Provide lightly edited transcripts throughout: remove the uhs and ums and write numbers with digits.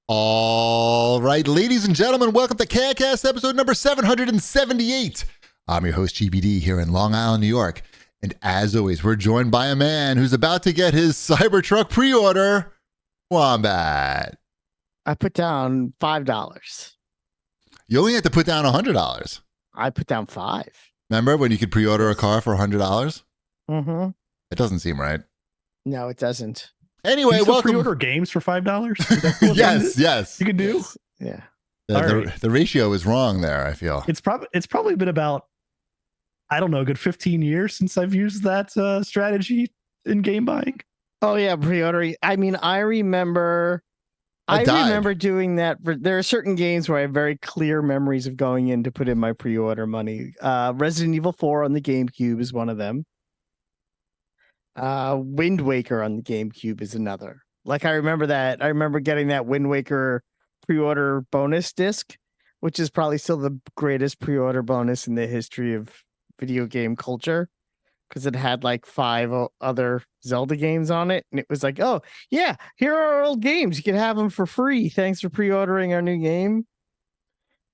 All right, ladies and gentlemen, welcome to CAGcast episode number 778. I'm your host, GBD, here in Long Island, New York. And as always, we're joined by a man who's about to get his Cybertruck pre-order, Wombat. I put down $5. You only had to put down $100. I put down $5. Remember when you could pre-order a car for $100? Mm-hmm. It doesn't seem right. No, it doesn't. Anyway, you welcome. Pre-order games for $5. Yes. You can do. Yeah. The ratio is wrong there, I feel. It's probably been about, I don't know, a good 15 years since I've used that strategy in game buying. Oh yeah, pre-ordering. I mean, I remember doing that. There are certain games where I have very clear memories of going in to put in my pre-order money. Resident Evil 4 on the GameCube is one of them. Wind Waker on the GameCube is another. Like I remember that. I remember getting that Wind Waker pre-order bonus disc, which is probably still the greatest pre-order bonus in the history of video game culture, because it had like 5 other Zelda games on it, and it was like, oh yeah, here are our old games. You can have them for free. Thanks for pre-ordering our new game.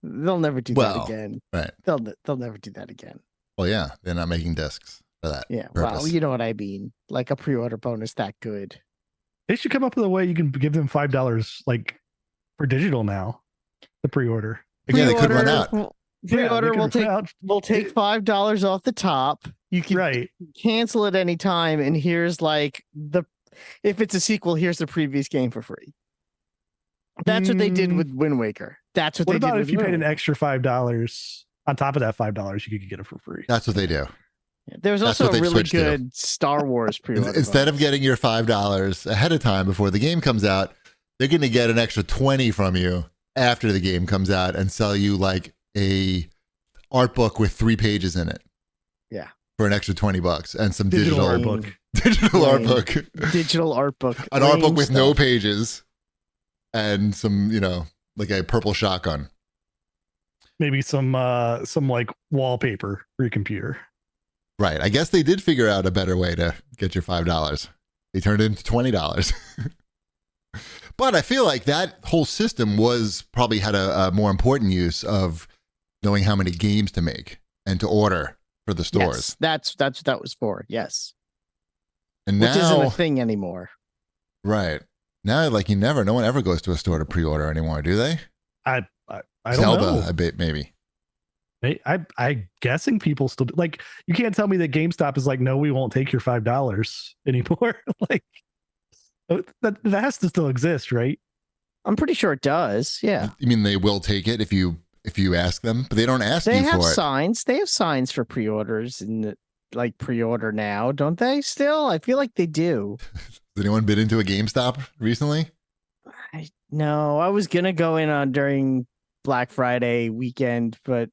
They'll never do that again. Right. They'll never do that again. Well, yeah, they're not making discs for that. Yeah, purpose. well, you know what I mean. Like a pre-order bonus that good. They should come up with a way you can give them $5 like for digital now. The pre-order. Again, they could run out. Pre-order will take $5 off the top. You can cancel it anytime, and here's like if it's a sequel, here's the previous game for free. That's what they did with Wind Waker. That's what they did. What about if you paid an extra $5 on top of that $5, you could get it for free? That's what they do. There's also a really good Star Wars pre-order. Instead of getting your $5 ahead of time before the game comes out, they're going to get an extra $20 from you after the game comes out and sell you like a art book with 3 pages in it. Yeah. For an extra $20 and some digital art book. Digital art book. Digital art book. An art book with no pages and some, like a purple shotgun. Maybe some like wallpaper for your computer. Right. I guess they did figure out a better way to get your $5. They turned it into $20. But I feel like that whole system probably had a more important use of knowing how many games to make and to order for the stores. Yes, that's what that was for. Yes. And which now, isn't a thing anymore. Right. Now, like no one ever goes to a store to pre-order anymore, do they? I don't Zelda, know. I bet maybe. I'm guessing people still do. Like, you can't tell me that GameStop is like, no, we won't take your $5 anymore. Like, that has to still exist, right? I'm pretty sure it does. Yeah. You mean they will take it if you ask them, but they don't ask you for it. They have signs. They have signs for pre-orders and like pre-order now, don't they? Still, I feel like they do. Has anyone been into a GameStop recently? No, I was gonna go in on during Black Friday weekend, but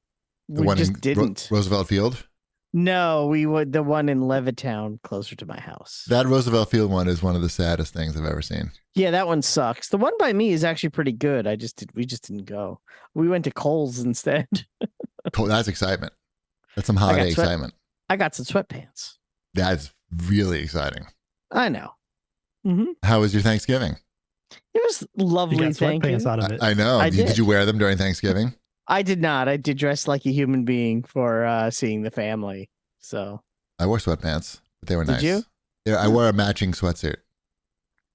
we just didn't. Roosevelt Field? No, we would the one in Levittown, closer to my house. That Roosevelt Field one is one of the saddest things I've ever seen. Yeah, that one sucks. The one by me is actually pretty good. We just didn't go. We went to Kohl's instead. That's excitement. That's some holiday excitement. I got some sweatpants. That's really exciting. I know. Mm-hmm. How was your Thanksgiving? It was lovely. You got sweatpants out of it. I know. Did you wear them during Thanksgiving? I did not. I did dress like a human being for seeing the family. So I wore sweatpants, but they were nice. Did you? Yeah, I wore a matching sweatsuit.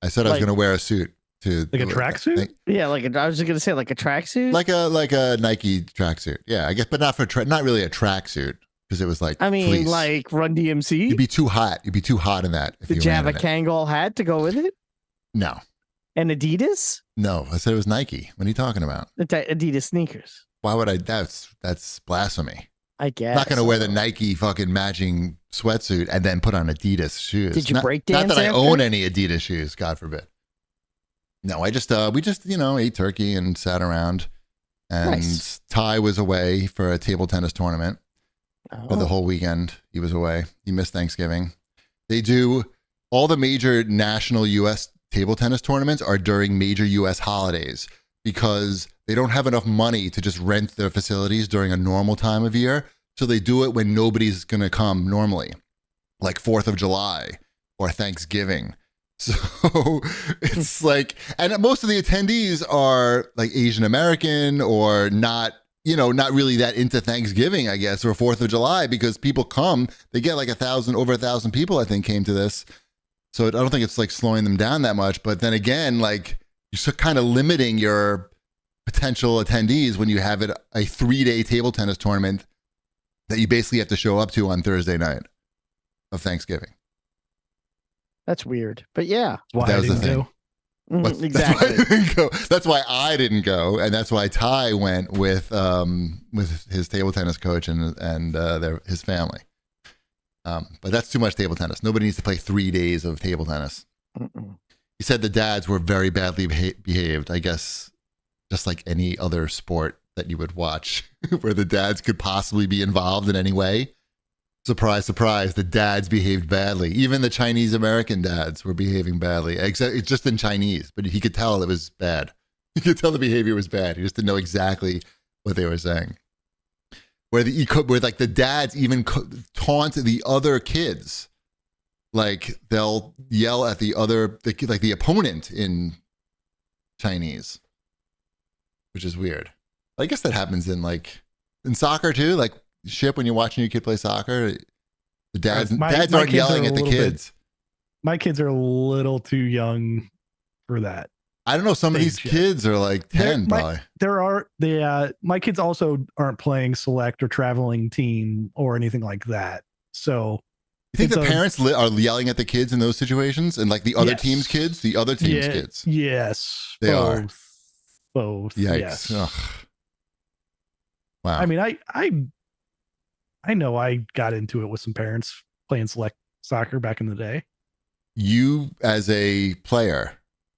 I said I was going to wear a suit to like a tracksuit. Yeah, I was going to say like a tracksuit, like a Nike tracksuit. Yeah, I guess, but not not really a tracksuit because it was like fleece. Like Run DMC. You'd be too hot. You'd be too hot in that. If Did you have a Kangol hat to go with it? No. And Adidas? No, I said it was Nike. What are you talking about? Adidas sneakers. Why would I? That's blasphemy. I guess. I'm not going to wear the Nike fucking matching sweatsuit and then put on Adidas shoes. Did you break dance? Not that I own any Adidas shoes, God forbid. No, we just ate turkey and sat around. And nice. Ty was away for a table tennis tournament for the whole weekend. He was away. He missed Thanksgiving. They do all the major national U.S. table tennis tournaments are during major U.S. holidays because they don't have enough money to just rent their facilities during a normal time of year. So they do it when nobody's going to come normally, like 4th of July or Thanksgiving. So it's like, and most of the attendees are like Asian American or not, not really that into Thanksgiving, I guess, or 4th of July, because people come, they get like over 1,000 people, I think, came to this. So I don't think it's like slowing them down that much. But then again, like you're kind of limiting your potential attendees when you have it a 3-day table tennis tournament that you basically have to show up to on Thursday night of Thanksgiving. That's weird, but yeah. Why that I was the didn't thing. Mhm, exactly. That's why I didn't go, and that's why Ty went with his table tennis coach and his family. But that's too much table tennis. Nobody needs to play 3 days of table tennis. Mm-mm. He said the dads were very badly behaved. I guess just like any other sport that you would watch, where the dads could possibly be involved in any way. Surprise, surprise, the dads behaved badly. Even the Chinese American dads were behaving badly. Except it's just in Chinese, but he could tell it was bad. He could tell the behavior was bad. He just didn't know exactly what they were saying. Where the dads even taunt the other kids. Like they'll yell at the opponent in Chinese, which is weird. I guess that happens in soccer too. Like, Ship, when you're watching your kid play soccer, the dads aren't yelling at the kids. My kids are a little too young for that. I don't know. Some of these kids are like 10, probably. My kids also aren't playing select or traveling team or anything like that. So you think the parents are yelling at the kids in those situations, and like the other team's kids, the other team's kids? Yes, they are. Both. Yikes! Yes. Ugh. Wow. I mean, I know I got into it with some parents playing select soccer back in the day. You, as a player,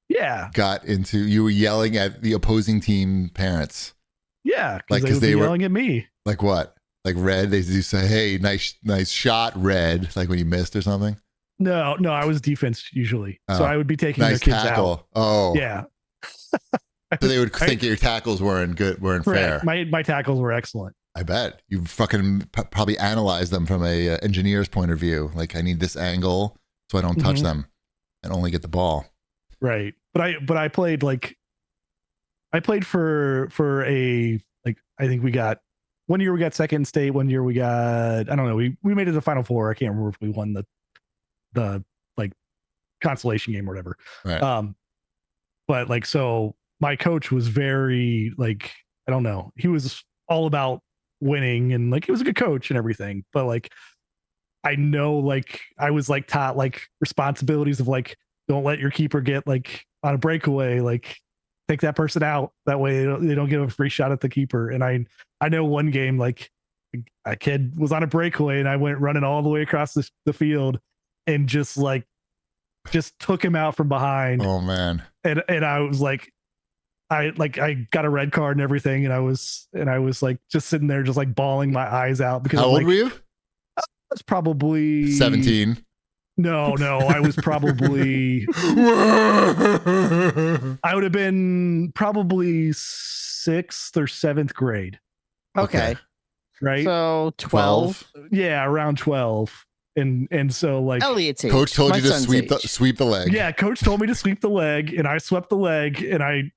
you were yelling at the opposing team parents. Yeah, because they were yelling at me. Like what? Like Red? They do say, "Hey, nice shot, Red," like when you missed or something. No, I was defense usually, so I would be taking their kids tackle. out. Oh, yeah. So they would think your tackles weren't fair. My tackles were excellent. I bet you fucking probably analyzed them from a engineer's point of view. Like, I need this angle so I don't touch them and only get the ball. Right. But I played for a, like, I think we got 1 year we got second state, 1 year we got, I don't know, we made it to the Final Four. I can't remember if we won the like consolation game or whatever. Right. But like, so my coach was very like, I don't know, he was all about winning, and like he was a good coach and everything, but like I know, like I was like taught like responsibilities of like, don't let your keeper get like on a breakaway, like take that person out, that way they don't get a free shot at the keeper. And I know one game, like a kid was on a breakaway and I went running all the way across the field and just took him out from behind. Oh man. And I was like, I got a red card and everything, and I was like just sitting there just like bawling my eyes out because how old were you? I was probably 17. No, I was probably I would have been probably 6th or 7th grade. Okay. Right. So 12. Yeah, around 12. And so like Elliot's age. Coach told you to sweep the leg. Yeah, coach told me to sweep the leg, and I swept the leg, and I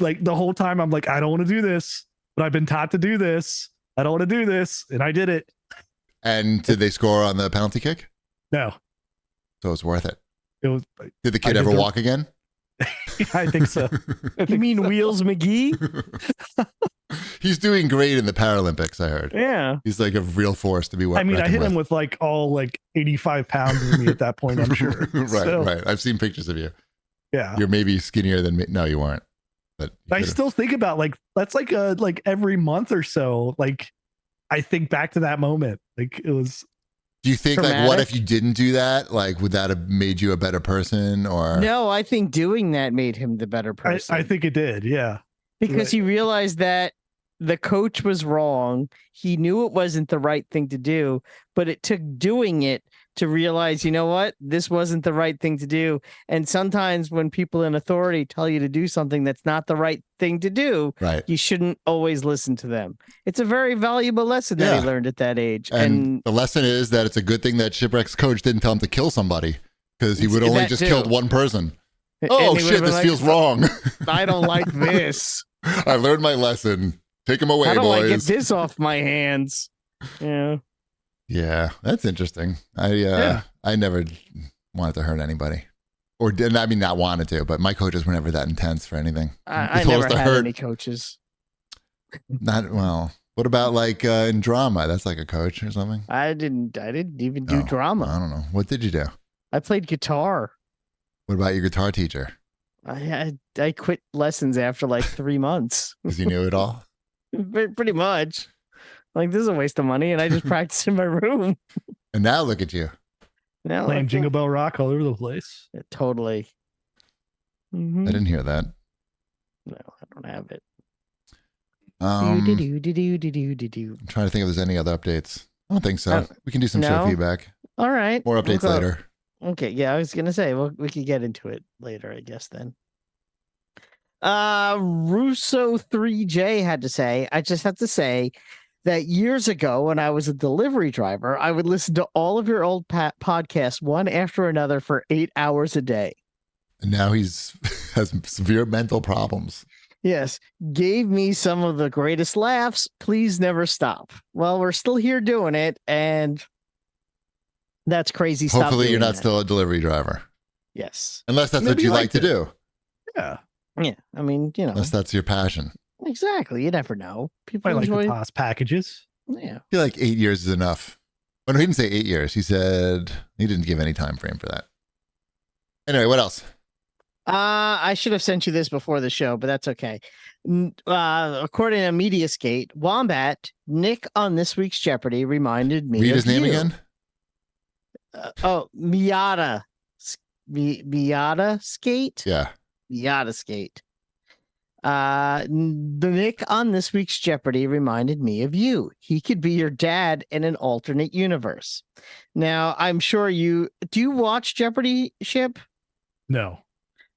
like the whole time I'm like, I don't want to do this, but I've been taught to do this. I don't want to do this, and I did it. And did they score on the penalty kick? No. So it was worth it. It was. Did the kid ever walk again? I think so. You mean Wheels McGee? He's doing great in the Paralympics, I heard. Yeah. He's like a real force to be I mean, I hit him with like all like 85 pounds of me at that point, I'm sure. Right. I've seen pictures of you. Yeah. You're maybe skinnier than me. No, you weren't. But I still think about like, that's like every month or so, like I think back to that moment. Like it was. Do you think traumatic? Like, what if you didn't do that? Like, would that have made you a better person or? No, I think doing that made him the better person. I think it did. Yeah. Because he realized that the coach was wrong. He knew it wasn't the right thing to do, but it took doing it to realize, you know what, this wasn't the right thing to do. And sometimes when people in authority tell you to do something that's not the right thing to do, right, you shouldn't always listen to them. It's a very valuable lesson that he learned at that age. And the lesson is that it's a good thing that Shipwreck's coach didn't tell him to kill somebody. because he would only That just too. killed one person. And Oh he shit, would've been this like, feels wrong. I don't like this. I learned my lesson. Take him away, How do I get boys. this off my hands? Yeah. Yeah, that's interesting. Yeah. I never wanted to hurt anybody. Or didn't, I mean, not wanted to, but my coaches were never that intense for anything. I They told never us to had hurt. any coaches. Not well. What about like in drama? That's like a coach or something. I didn't even do Oh, drama. I don't know. What did you do? I played guitar. What about your guitar teacher? I quit lessons after like 3 months. Because you knew it all. Pretty much. Like, this is a waste of money, and I just practiced in my room. And now look at you. Now, Playing like, Jingle Bell Rock all over the place. totally. Mhm. I didn't hear that. No, I don't have it. I'm Do-do-do-do-do-do-do-do. trying to think if there's any other updates. I don't think so. Uh, We can do some show no? feedback. All right. More updates We'll go- later. Okay, yeah, I was gonna say we could get into it later, I guess then. Russo 3J had to say, I just have to say that years ago when I was a delivery driver, I would listen to all of your old podcasts one after another for 8 hours a day. And now he's has severe mental problems. Yes, gave me some of the greatest laughs. Please never stop. Well, we're still here doing it, and that's crazy. Stop Hopefully you're doing not that. still a delivery driver. Yes. Unless that's Maybe what you you like liked to it. do. Yeah. Yeah. I mean, Unless that's your passion. exactly. You never know. People I like enjoy. the toss packages. Yeah. I feel like 8 years is enough. Oh, no, he didn't say 8 years. He said he didn't give any time frame for that. Anyway, what else? I should have sent you this before the show, but that's okay. According to Mediaskate, Wombat Nick on this week's Jeopardy reminded me. Read of his name you. again. Miata Skate. Yeah. Miata Skate. The Nick on this week's Jeopardy reminded me of you. He could be your dad in an alternate universe. Now, I'm sure do you watch Jeopardy, Ship? No.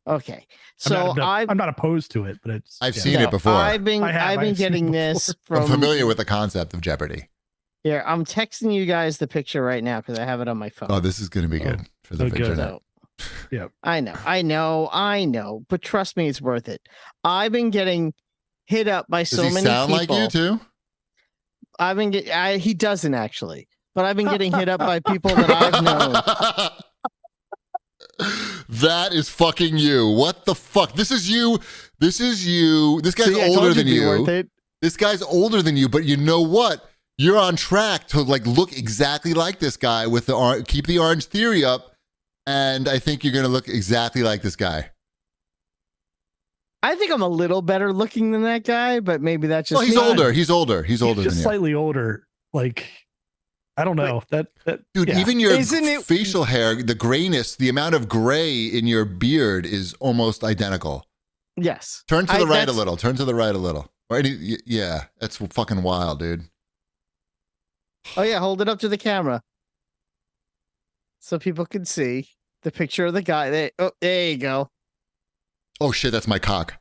Okay. So I'm not opposed to it, but it's I've seen it before. I've been I've seen getting it this before. I'm from familiar with the concept of Jeopardy. here. I'm texting you guys the picture right now because I have it on my phone. Oh, this is going to be good for the oh, good. internet. So, Yep. I know, but trust me, it's worth it. I've been getting hit up by Does so he many sound people. like you too? I've been he doesn't actually, but I've been getting hit up by people that I've known. That is fucking you. What the fuck? This is you. This is you. This guy's See, I told older you than it'd be you. worth it. This guy's older than you, but you know what? You're on track to like look exactly like this guy with the keep the orange theory up, and I think you're going to look exactly like this guy. I think I'm a little better looking than that guy, but maybe that's just Well, he's me. older. He's older. He's older just than you. slightly older. Like, I don't know. That Dude, yeah. even your Isn't it- facial hair, the grayness, the amount of gray in your beard is almost identical. Yes. Turn to the right a that's- little. Turn to the right a little. Or yeah, that's fucking wild, dude. Oh yeah, hold it up to the camera so people can see the picture of the guy. There you go. Oh shit, that's my cock.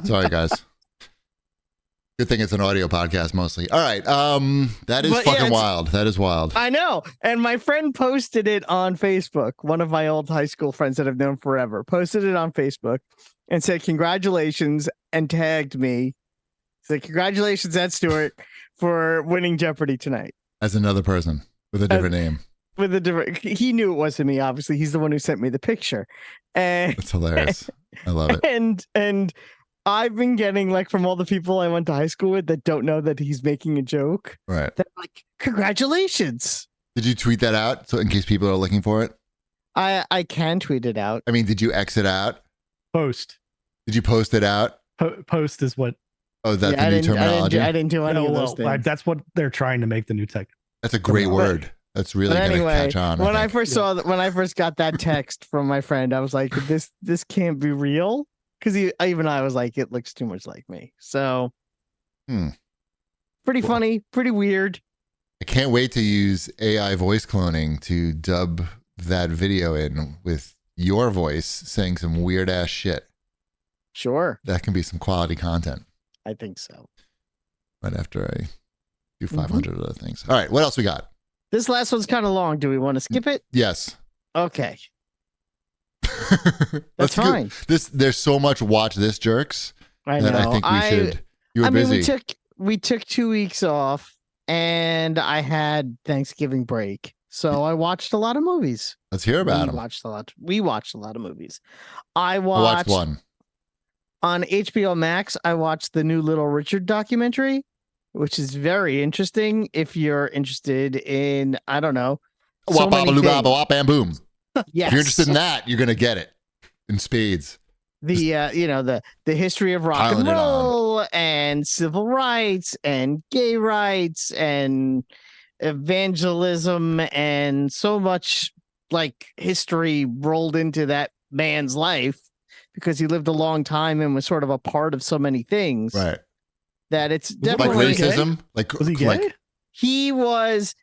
Sorry, guys. Good thing it's an audio podcast mostly. All right. That is But, yeah, fucking it's- wild. That is wild. I know. And my friend posted it on Facebook. One of my old high school friends that I've known forever posted it on Facebook and said, "Congratulations," and tagged me. Said, "Congratulations, Ed Stewart, for winning Jeopardy tonight." As another person with a different name. With a different, he knew it wasn't me. Obviously, he's the one who sent me the picture, and That's hilarious. I love it. and I've been getting like from all the people I went to high school with that don't know that he's making a joke. Right. They're like, "Congratulations!" Did you tweet that out so in case people are looking for it? I can tweet it out. I mean, did you exit out? Post. Did you post it out? Post is what. Oh, that's Yeah, the new terminology. I didn't do any of those things. That's what they're trying to make the new tech. That's a great But- word. That's really But going to anyway, catch on. when I think. first saw that, when I first got that text from my friend, I was like, "This can't be real," because even I was like, "It looks too much like me." So, pretty funny, pretty weird. I can't wait to use AI voice cloning to dub that video in with your voice saying some weird ass shit. Sure, That can be some quality content I think so. right after I do 500 other things. All right, what else we got? This last one's kind of long. Do we want to skip it? Yes. Okay, Let's that's go. fine. There's so much watch this jerks I that I know. think we should. You were I mean, busy. we took 2 weeks off, and I had Thanksgiving break, so I watched a lot of movies. Let's hear about them. We watched a lot of movies. I watched watched one. on HBO Max. I watched the new Little Richard documentary, which is very interesting. If you're interested in, I don't know, so Wap, many wap, things. wap, bam, boom. Yes. If you're interested in that, you're gonna get it in spades. The history of rock Piling and it on. roll and civil rights and gay rights and evangelism and so much like history rolled into that man's life because he lived a long time and was sort of a part of so many things Right. that it's Like definitely racism. Like Was he gay? Like, he was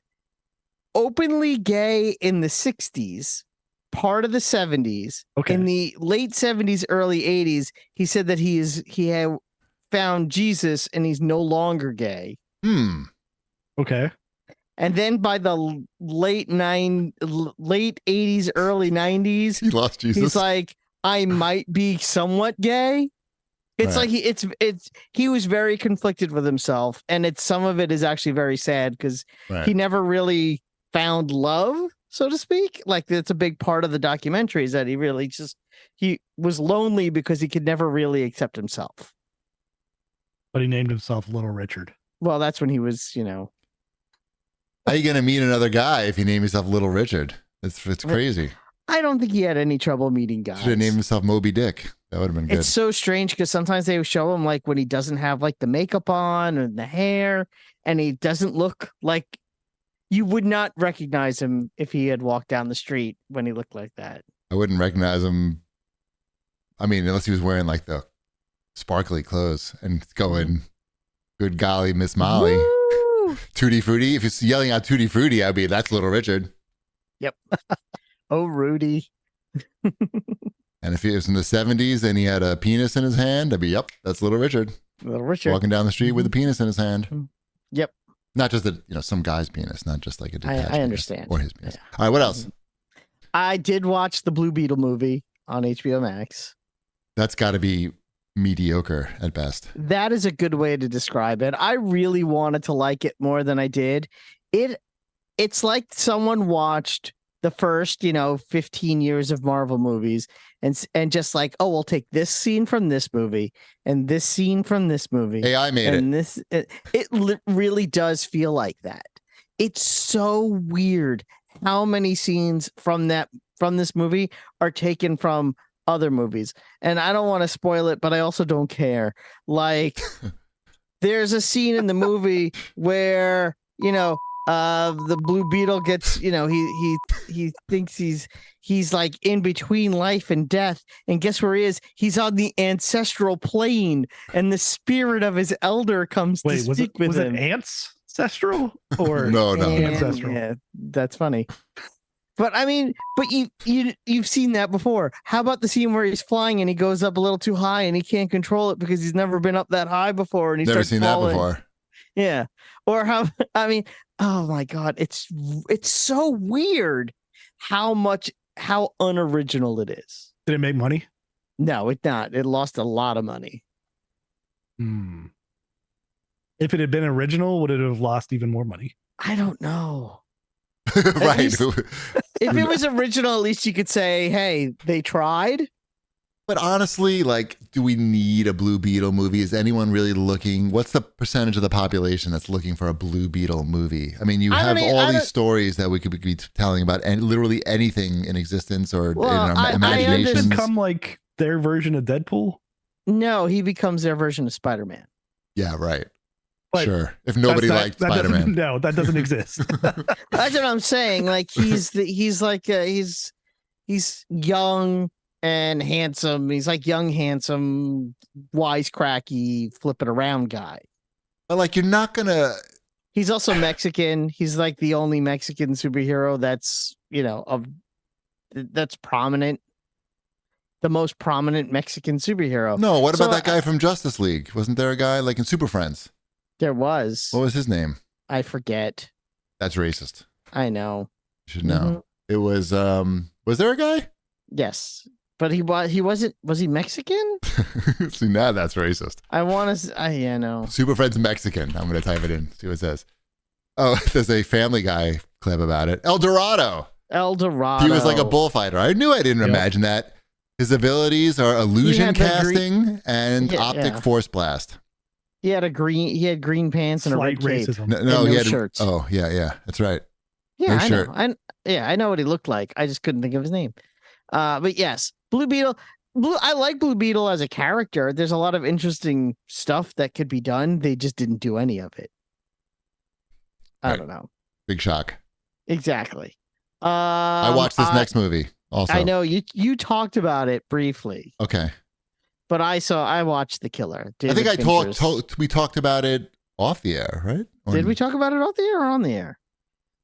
openly gay in the 60s, part of the 70s. Okay. In the late 70s, early 80s, he said that he had found Jesus and he's no longer gay. Okay. And then by the late 80s, early 90s, he lost Jesus. he's like, I might be somewhat gay. It's Right. like he was very conflicted with himself, and some of it is actually very sad because Right. he never really found love, so to speak. Like that's a big part of the documentary is that he was lonely because he could never really accept himself. But he named himself Little Richard. Well, that's when he was, How are you gonna meet another guy if you name yourself Little Richard? It's crazy. I don't think he had any trouble meeting guys. Should have named himself Moby Dick. That would have been good. It's so strange because sometimes they show him like when he doesn't have like the makeup on and the hair, and he doesn't look like you would not recognize him if he had walked down the street when he looked like that. I wouldn't recognize him. I mean, unless he was wearing like the sparkly clothes and going, "Good golly, Miss Molly, Woo! Tutti Frutti." If he's yelling out Tutti Frutti, I'd be that's Little Richard. Yep. Oh, Rudy. And if he was in the 70s and he had a penis in his hand, I'd be, yep, that's Little Richard. Little Richard. Walking down the street with a penis in his hand. Yep. Not just some guy's penis, not just like a detached I penis understand. or his penis. Yeah. All right, what else? I did watch the Blue Beetle movie on HBO Max. That's got to be mediocre at best. That is a good way to describe it. I really wanted to like it more than I did. It's like someone watched the first, 15 years of Marvel movies and just like, oh, we'll take this scene from this movie and this scene from this movie. AI made it. It really does feel like that. It's so weird how many scenes from this movie are taken from other movies. And I don't want to spoil it, but I also don't care. Like there's a scene in the movie where, the Blue Beetle gets, he thinks he's like in between life and death, and guess where he is? He's on the ancestral plane, and the spirit of his elder comes to speak with him. Was it ancestral or No. ancestral? Yeah, that's funny. But I mean, you've seen that before. How about the scene where he's flying and he goes up a little too high and he can't control it because he's never been up that high before and he Never starts seen falling. that before. Yeah. Or oh my God, it's so weird how unoriginal it is. Did it make money? No, it not. It lost a lot of money. If it had been original, would it have lost even more money? I don't know. Right. Least, if it was original, at least you could say, hey, they tried. But honestly, like, do we need a Blue Beetle movie? Is anyone really looking? What's the percentage of the population that's looking for a Blue Beetle movie? I mean, you have all these stories that we could be telling about, and literally anything in existence or in our imaginations. Does it become like their version of Deadpool? No, he becomes their version of Spider-Man. Yeah, right. But sure. If nobody liked Spider-Man. No, that doesn't exist. That's what I'm saying. Like he's young and handsome. He's like young, handsome, wisecracky, flip it around guy. But like, you're not gonna. He's also Mexican. He's like the only Mexican superhero that's that's prominent. The most prominent Mexican superhero. No, what about that guy from Justice League? Wasn't there a guy like in Super Friends? There was. What was his name? I forget. That's racist. I know. You should know. It was Was there a guy? Yes, but he wasn't. Was he Mexican? See, now that's racist. I want to. Yeah, no. Super Fred's Mexican. I'm going to type it in. See what it says. Oh, there's a Family Guy clip about it. El Dorado. He was like a bullfighter. I knew I didn't imagine that. His abilities are illusion casting and optic force blast. He had green pants and Slight a red cape. racism. No, he had shirts. Oh, yeah, that's right. Yeah, no I shirt. know. I know what he looked like. I just couldn't think of his name. But yes, Blue Beetle. I like Blue Beetle as a character. There's a lot of interesting stuff that could be done. They just didn't do any of it. I don't know. Big shock. Exactly. I watched this next movie also. I know you talked about it briefly. Okay. But I watched The Killer. I think we talked about it off the air, right? Did we talk about it off the air or on the air?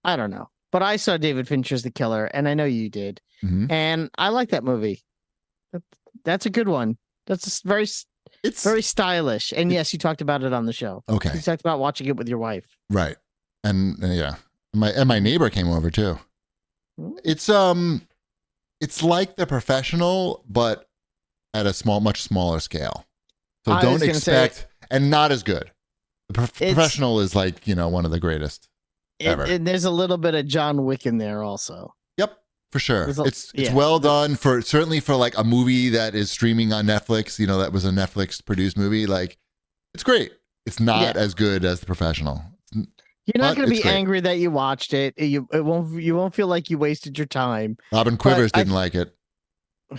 I don't know. But I saw David Fincher's The Killer, and I know you did. Mm-hmm. And I like that movie. That's a good one. It's very stylish. And yes, you talked about it on the show. Okay. You talked about watching it with your wife. Right. And yeah. My neighbor came over too. It's like The Professional, but at a much smaller scale. So don't expect, and not as good. The Professional is like, one of the greatest ever. And there's a little bit of John Wick in there also. Yep, for sure. It's well done certainly for like a movie that is streaming on Netflix, that was a Netflix produced movie. Like, it's great. It's not as good as The Professional. You're not going to be angry that you watched it. You won't feel like you wasted your time. Robin Quivers didn't like it.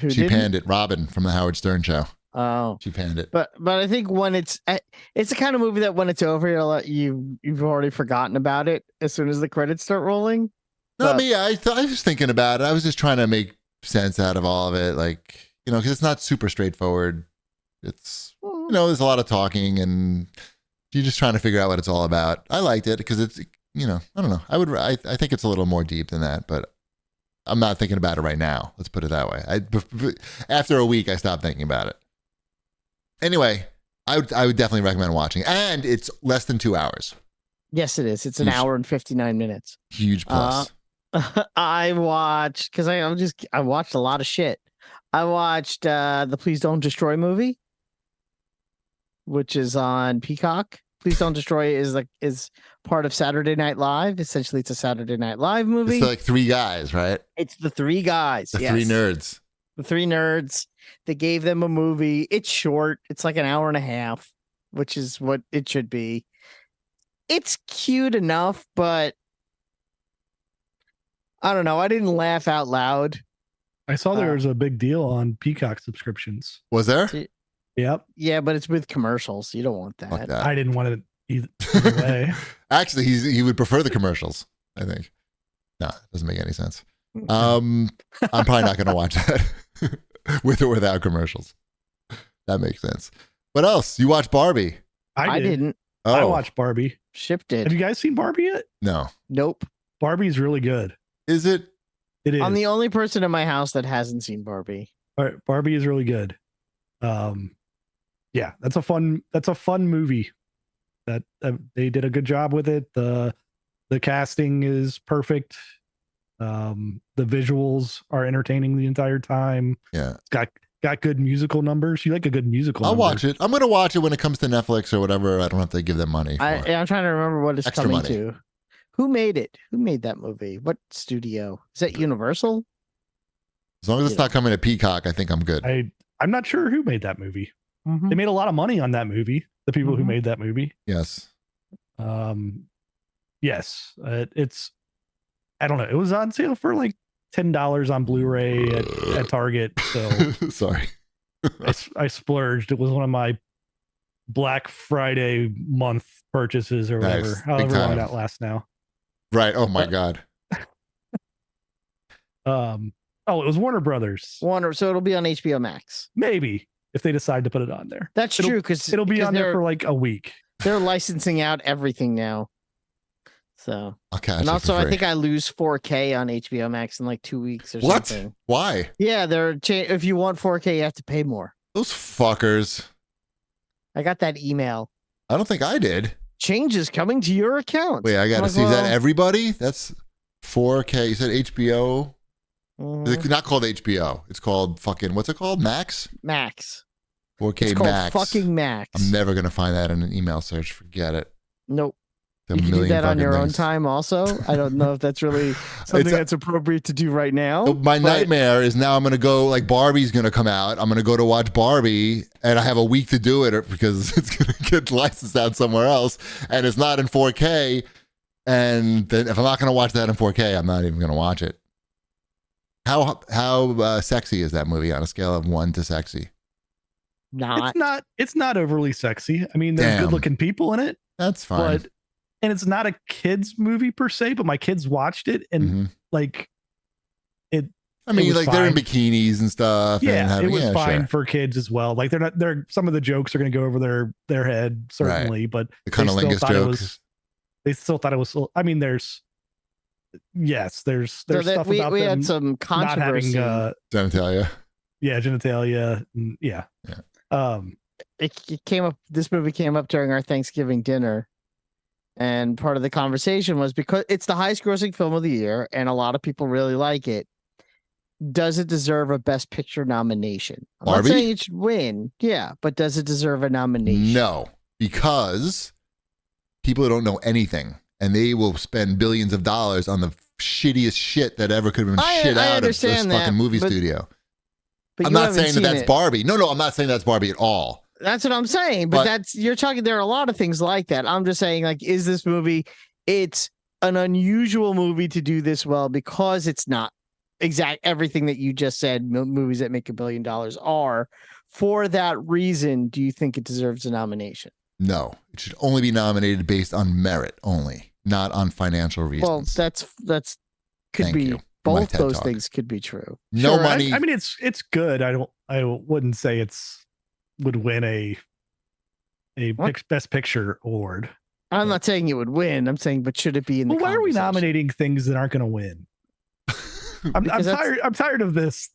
She panned it. Robin from the Howard Stern show. Oh, she panned it. But I think when it's the kind of movie that when it's over, you've already forgotten about it as soon as the credits start rolling. No, I was thinking about it. I was just trying to make sense out of all of it, like because it's not super straightforward. It's there's a lot of talking and you're just trying to figure out what it's all about. I liked it because it's, I don't know. I think it's a little more deep than that, but I'm not thinking about it right now. Let's put it that way. After a week, I stopped thinking about it. Anyway, I would definitely recommend watching, and it's less than 2 hours. Yes, it is. It's an hour and 59 minutes. Huge plus. I watched because I watched a lot of shit. I watched the Please Don't Destroy movie, which is on Peacock. Please Don't Destroy is part of Saturday Night Live. Essentially, it's a Saturday Night Live movie. It's like three guys, right? It's the three guys. The three nerds. The three nerds. They gave them a movie. It's short. It's like an hour and a half, which is what it should be. It's cute enough, but I don't know. I didn't laugh out loud. I saw there was a big deal on Peacock subscriptions. Was there? Yep. Yeah, but it's with commercials. You don't want that. I didn't want it either way. Actually, he would prefer the commercials, I think. No, it doesn't make any sense. I'm probably not going to watch that with or without commercials. That makes sense. What else? You watched Barbie? I didn't. Oh. I watched Barbie. Ship did. Have you guys seen Barbie yet? No. Nope. Barbie's really good. Is it? It is. I'm the only person in my house that hasn't seen Barbie. Barbie is really good. Yeah, that's a fun movie. That they did a good job with it. The casting is perfect. The visuals are entertaining the entire time. Yeah, it's got good musical numbers. You like a good musical? I'll watch it. I'm going to watch it when it comes to Netflix or whatever. I don't have to give them money. I'm trying to remember what it's Extra coming money. to. Who made it? Who made that movie? What studio? Is that Universal? As long as it's not coming to Peacock, I think I'm good. I'm not sure who made that movie. Mm-hmm. They made a lot of money on that movie. The people who made that movie. Yes. Yes. It's. I don't know. It was on sale for like $10 on Blu-ray at Target. So sorry. I splurged. It was one of my Black Friday month purchases or whatever. Nice. However long that lasts now. Right. Oh my God. Oh, it was Warner Brothers. So it'll be on HBO Max. Maybe if they decide to put it on there. That's true because it'll be on there for like a week. They're licensing out everything now. So and also I think I lose 4K on HBO Max in like 2 weeks or something. Why? Yeah, if you want 4K, you have to pay more. Those fuckers. I got that email. I don't think I did. Changes coming to your account. Wait, I got to see. Is that everybody? That's 4K. You said HBO. It's not called HBO. It's called fucking, what's it called? Max? Max. 4K It's called Max. fucking Max. I'm never going to find that in an email search. Forget it. Nope. There's a You can do million that on fucking your own things. time also. I don't know if that's really something that's appropriate to do right now. My nightmare is now I'm going to go, like Barbie's going to come out. I'm going to go to watch Barbie and I have a week to do it because it's going to get licensed out somewhere else and it's not in 4K. And then if I'm not going to watch that in 4K, I'm not even going to watch it. How sexy is that movie on a scale of 1 to sexy? It's not overly sexy. I mean, there's good looking people in it. That's fine. And it's not a kids movie per se, but my kids watched it and like it. I mean, like they're in bikinis and stuff. Yeah, and it was fine for kids as well. Like some of the jokes are going to go over their head certainly, but the cunnilingus jokes. They still thought it was. I mean, there's stuff we about we them had some controversy. not having genitalia. Yeah, genitalia. Yeah. It came up. This movie came up during our Thanksgiving dinner, and part of the conversation was because it's the highest grossing film of the year, and a lot of people really like it. Does it deserve a Best Picture nomination? I'm Barbie? not saying it should win. Yeah, but does it deserve a nomination? No, because people don't know anything, and they will spend billions of dollars on the shittiest shit that ever could have been shit out of this fucking movie studio. But I'm not saying that's Barbie. No, I'm not saying that's Barbie at all. That's what I'm saying. But you're talking. There are a lot of things like that. I'm just saying, like, is this movie? It's an unusual movie to do this well because it's not everything that you just said. Movies that make $1 billion are. For that reason, do you think it deserves a nomination? No, it should only be nominated based on merit only, not on financial reasons. Well, that's could Thank be. you. Both those things could be true. No money. I mean, it's good. I wouldn't say would win a Best Picture award. I'm not saying it would win. I'm saying, but should it be in the? Well, why are we nominating things that aren't going to win? I'm tired. I'm tired of this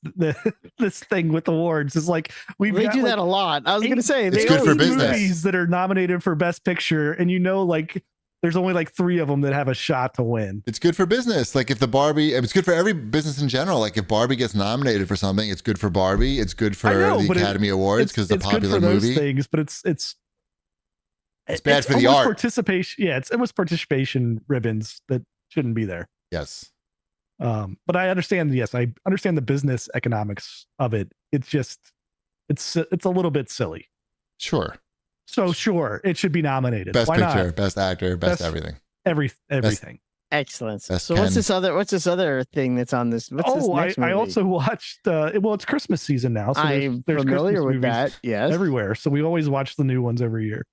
thing with awards. It's like we do that a lot. I was going to say it's good for business. Movies that are nominated for Best Picture, and like. There's only like 3 of them that have a shot to win. It's good for business. Like if the Barbie, it's good for every business in general. Like if Barbie gets nominated for something, it's good for Barbie. It's good for the Academy Awards because it's a popular movie. Those things, but it's bad for the art. Participation. Yeah, it's almost participation ribbons that shouldn't be there. Yes. But I understand. Yes, I understand the business economics of it. It's just it's a little bit silly. Sure. So sure, it should be nominated. Best Why Picture, not? Best Actor, Best everything. Everything. Excellent. So what's this other thing that's on this? I also watched. It's Christmas season now. So I'm there's familiar Christmas with that. Yes, everywhere. So we always watch the new ones every year.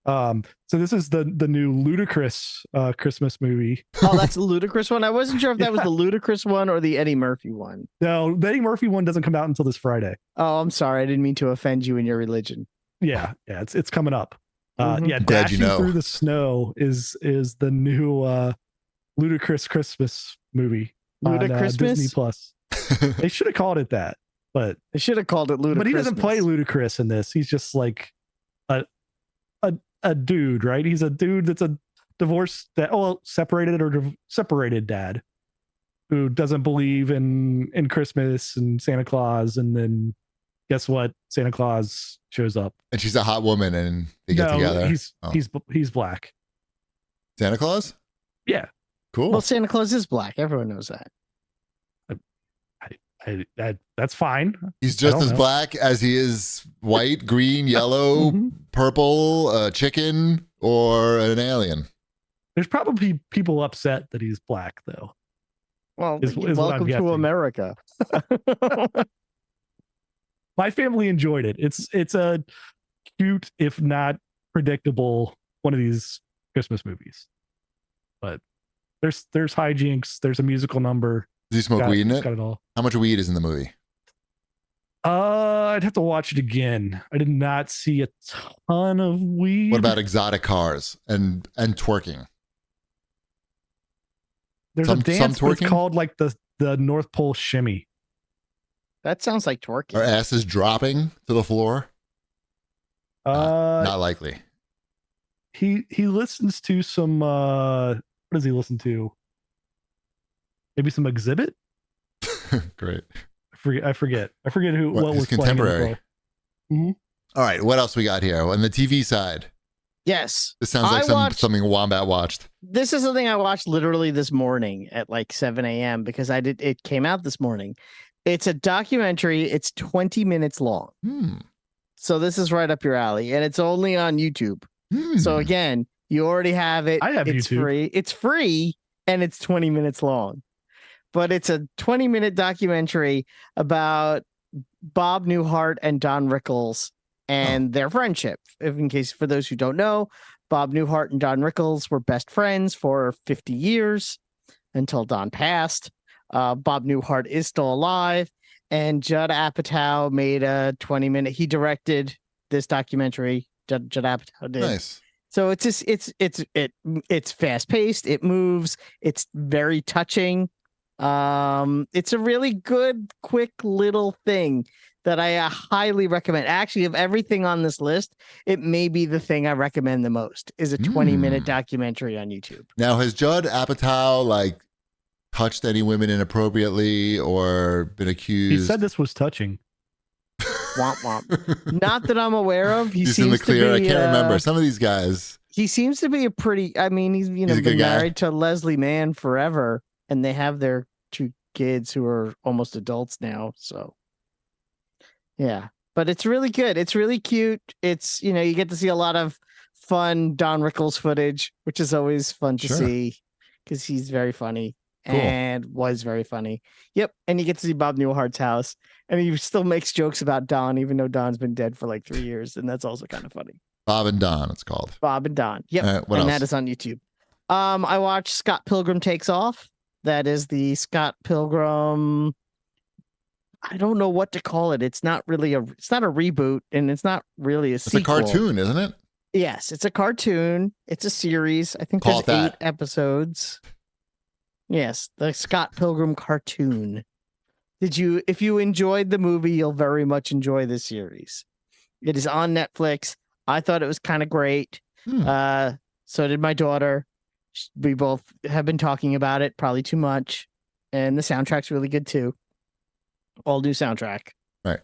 So this is the new Ludacris Christmas movie. Oh, that's the Ludacris one. I wasn't sure if that was the Ludacris one or the Eddie Murphy one. No, the Eddie Murphy one doesn't come out until this Friday. Oh, I'm sorry. I didn't mean to offend you in your religion. Yeah, it's coming up. Yeah, Glad Dashing Through the Snow is the new Ludacris Christmas movie on Disney Plus. They should have called it that, but they should have called it Ludacris. But he doesn't play Ludacris in this. He's just like a dude, right? He's a dude that's a divorced, separated dad who doesn't believe in Christmas and Santa Claus, and then. Guess what? Santa Claus shows up, and she's a hot woman, and they get together. He's black. Santa Claus? Yeah, cool. Well, Santa Claus is black. Everyone knows that. That's fine. He's just as black as he is white, green, yellow, purple, chicken, or an alien. There's probably people upset that he's black, though. Well, welcome to America. My family enjoyed it. It's a cute, if not predictable, one of these Christmas movies. But there's hijinks. There's a musical number. Does he smoke weed in it? Got it all. How much weed is in the movie? I'd have to watch it again. I did not see a ton of weed. What about exotic cars and twerking? There's a dance that's called like the North Pole Shimmy. That sounds like twerking. Are asses dropping to the floor? Not likely. He listens to some. What does he listen to? Maybe some Exhibit. Great. I forget who what his was contemporary. playing. All right, what else we got here on the TV side? Yes. This sounds like something Wombat watched. This is something I watched literally this morning at like 7 a.m. because it came out this morning. It's a documentary. It's 20 minutes long. So this is right up your alley, and it's only on YouTube. So again, you already have it. I have it's YouTube. free. It's free, and it's 20 minutes long. But it's a 20-minute documentary about Bob Newhart and Don Rickles and their friendship. In case, for those who don't know, Bob Newhart and Don Rickles were best friends for 50 years until Don passed. Bob Newhart is still alive, and Judd Apatow made a 20-minute. He directed this documentary. Judd Apatow did. Nice. So it's just it's fast paced. It moves. It's very touching. It's a really good, quick little thing that I highly recommend. Actually, of everything on this list, it may be the thing I recommend the most. Is a 20-minute documentary on YouTube. Now, has Judd Apatow like touched any women inappropriately or been accused? He said this was touching. Womp womp. Not that I'm aware of. He's in the clear. I can't remember some of these guys. He seems to be a pretty. I mean, he's been married to Leslie Mann forever, and they have their 2 kids who are almost adults now. So, yeah, but it's really good. It's really cute. It's you get to see a lot of fun Don Rickles footage, which is always fun to see because he's very funny. Cool. And was very funny. Yep. And you get to see Bob Newhart's house, and he still makes jokes about Don, even though Don's been dead for like 3 years. And that's also kind of funny. Bob and Don, it's called. Bob and Don. Yep. What else? That is on YouTube. I watched Scott Pilgrim Takes Off. That is the Scott Pilgrim. I don't know what to call it. It's not really it's not a reboot, and it's not really a sequel. It's a cartoon, isn't it? Yes, it's a cartoon. It's a series. I think there's 8 episodes. Yes, the Scott Pilgrim cartoon. If you enjoyed the movie, you'll very much enjoy this series. It is on Netflix. I thought it was kind of great. So did my daughter. We both have been talking about it, probably too much. And the soundtrack's really good too. All new soundtrack. Right.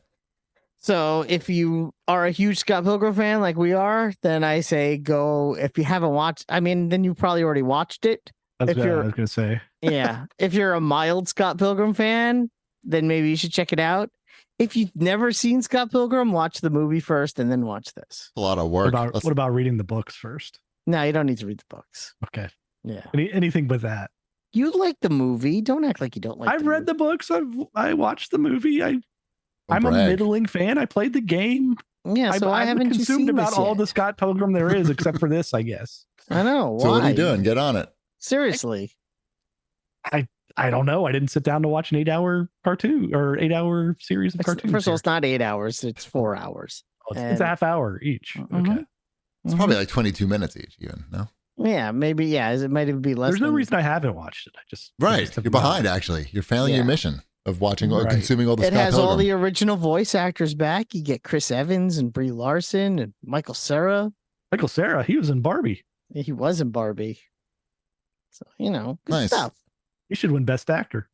So if you are a huge Scott Pilgrim fan like we are, then I say go. If you haven't watched, then you probably already watched it. That's what I was going to say. Yeah. If you're a mild Scott Pilgrim fan, then maybe you should check it out. If you've never seen Scott Pilgrim, watch the movie first and then watch this. A lot of work. What about reading the books first? No, you don't need to read the books. Okay. Yeah. Anything but that. You like the movie. Don't act like you don't like I've read the books. I watched the movie. I'm a middling fan. I played the game. Yeah, so I haven't consumed about all the Scott Pilgrim there is, except for this, I guess. I know. Why? So what are you doing? Get on it. Seriously. I don't know. I didn't sit down to watch an 8-hour cartoon or 8-hour series of cartoons. First of all, it's not 8 hours. It's 4 hours. Oh, it's a half hour each. Okay. It's probably like 22 minutes each, even. No? Yeah, maybe. Yeah, it might even be less. There's no reason I haven't watched it. You're behind, actually. You're failing your mission of watching or consuming all the Scott Pilgrim. It has all the original voice actors back. You get Chris Evans and Brie Larson and Michael Cera. Michael Cera, he was in Barbie. He was in Barbie. So, good nice stuff. He should win Best Actor.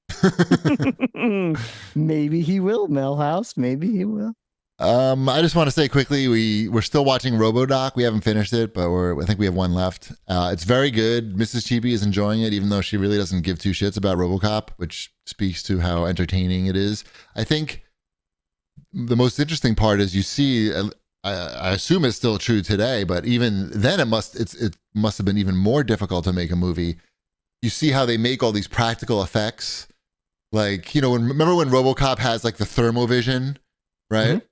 Maybe he will, Melhouse. Maybe he will. I just want to say quickly, we're still watching RoboDoc. We haven't finished it, but I think we have one left. It's very good. Mrs. Chibi is enjoying it, even though she really doesn't give 2 shits about RoboCop, which speaks to how entertaining it is. I think the most interesting part is you see. I assume it's still true today, but even then, it must have been even more difficult to make a movie. You see how they make all these practical effects, like remember when RoboCop has like the thermovision, right? Mm-hmm.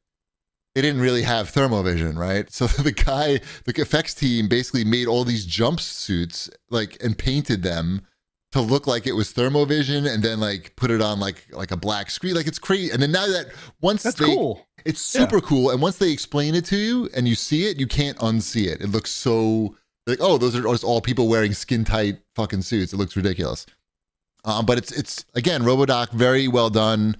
They didn't really have thermovision, right? So the effects team basically made all these jumpsuits and painted them to look like it was thermovision, and then put it on like a black screen. It's crazy. And then now that cool. It's super cool. And once they explain it to you and you see it, you can't unsee it. It looks so those are just all people wearing skin tight fucking suits. It looks ridiculous. But it's again, RoboDoc, very well done.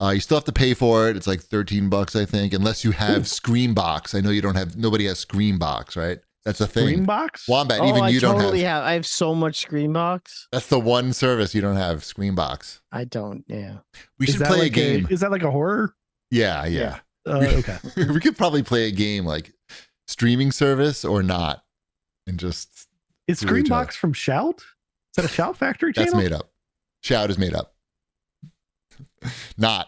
You still have to pay for it. It's like $13, I think, unless you have Screambox. I know nobody has Screambox, right? That's a thing. Screenbox? Wombat, Oh, even I you don't totally have. I have so much Screenbox. That's the one service you don't have, Screenbox. I don't. Yeah. We should that play a like game. Is that like a horror? Yeah. Okay. We could probably play a game like streaming service or not. And just Is do each other. Screenbox from Shout? Is that a Shout Factory channel? That's made up. Shout is made up. Not.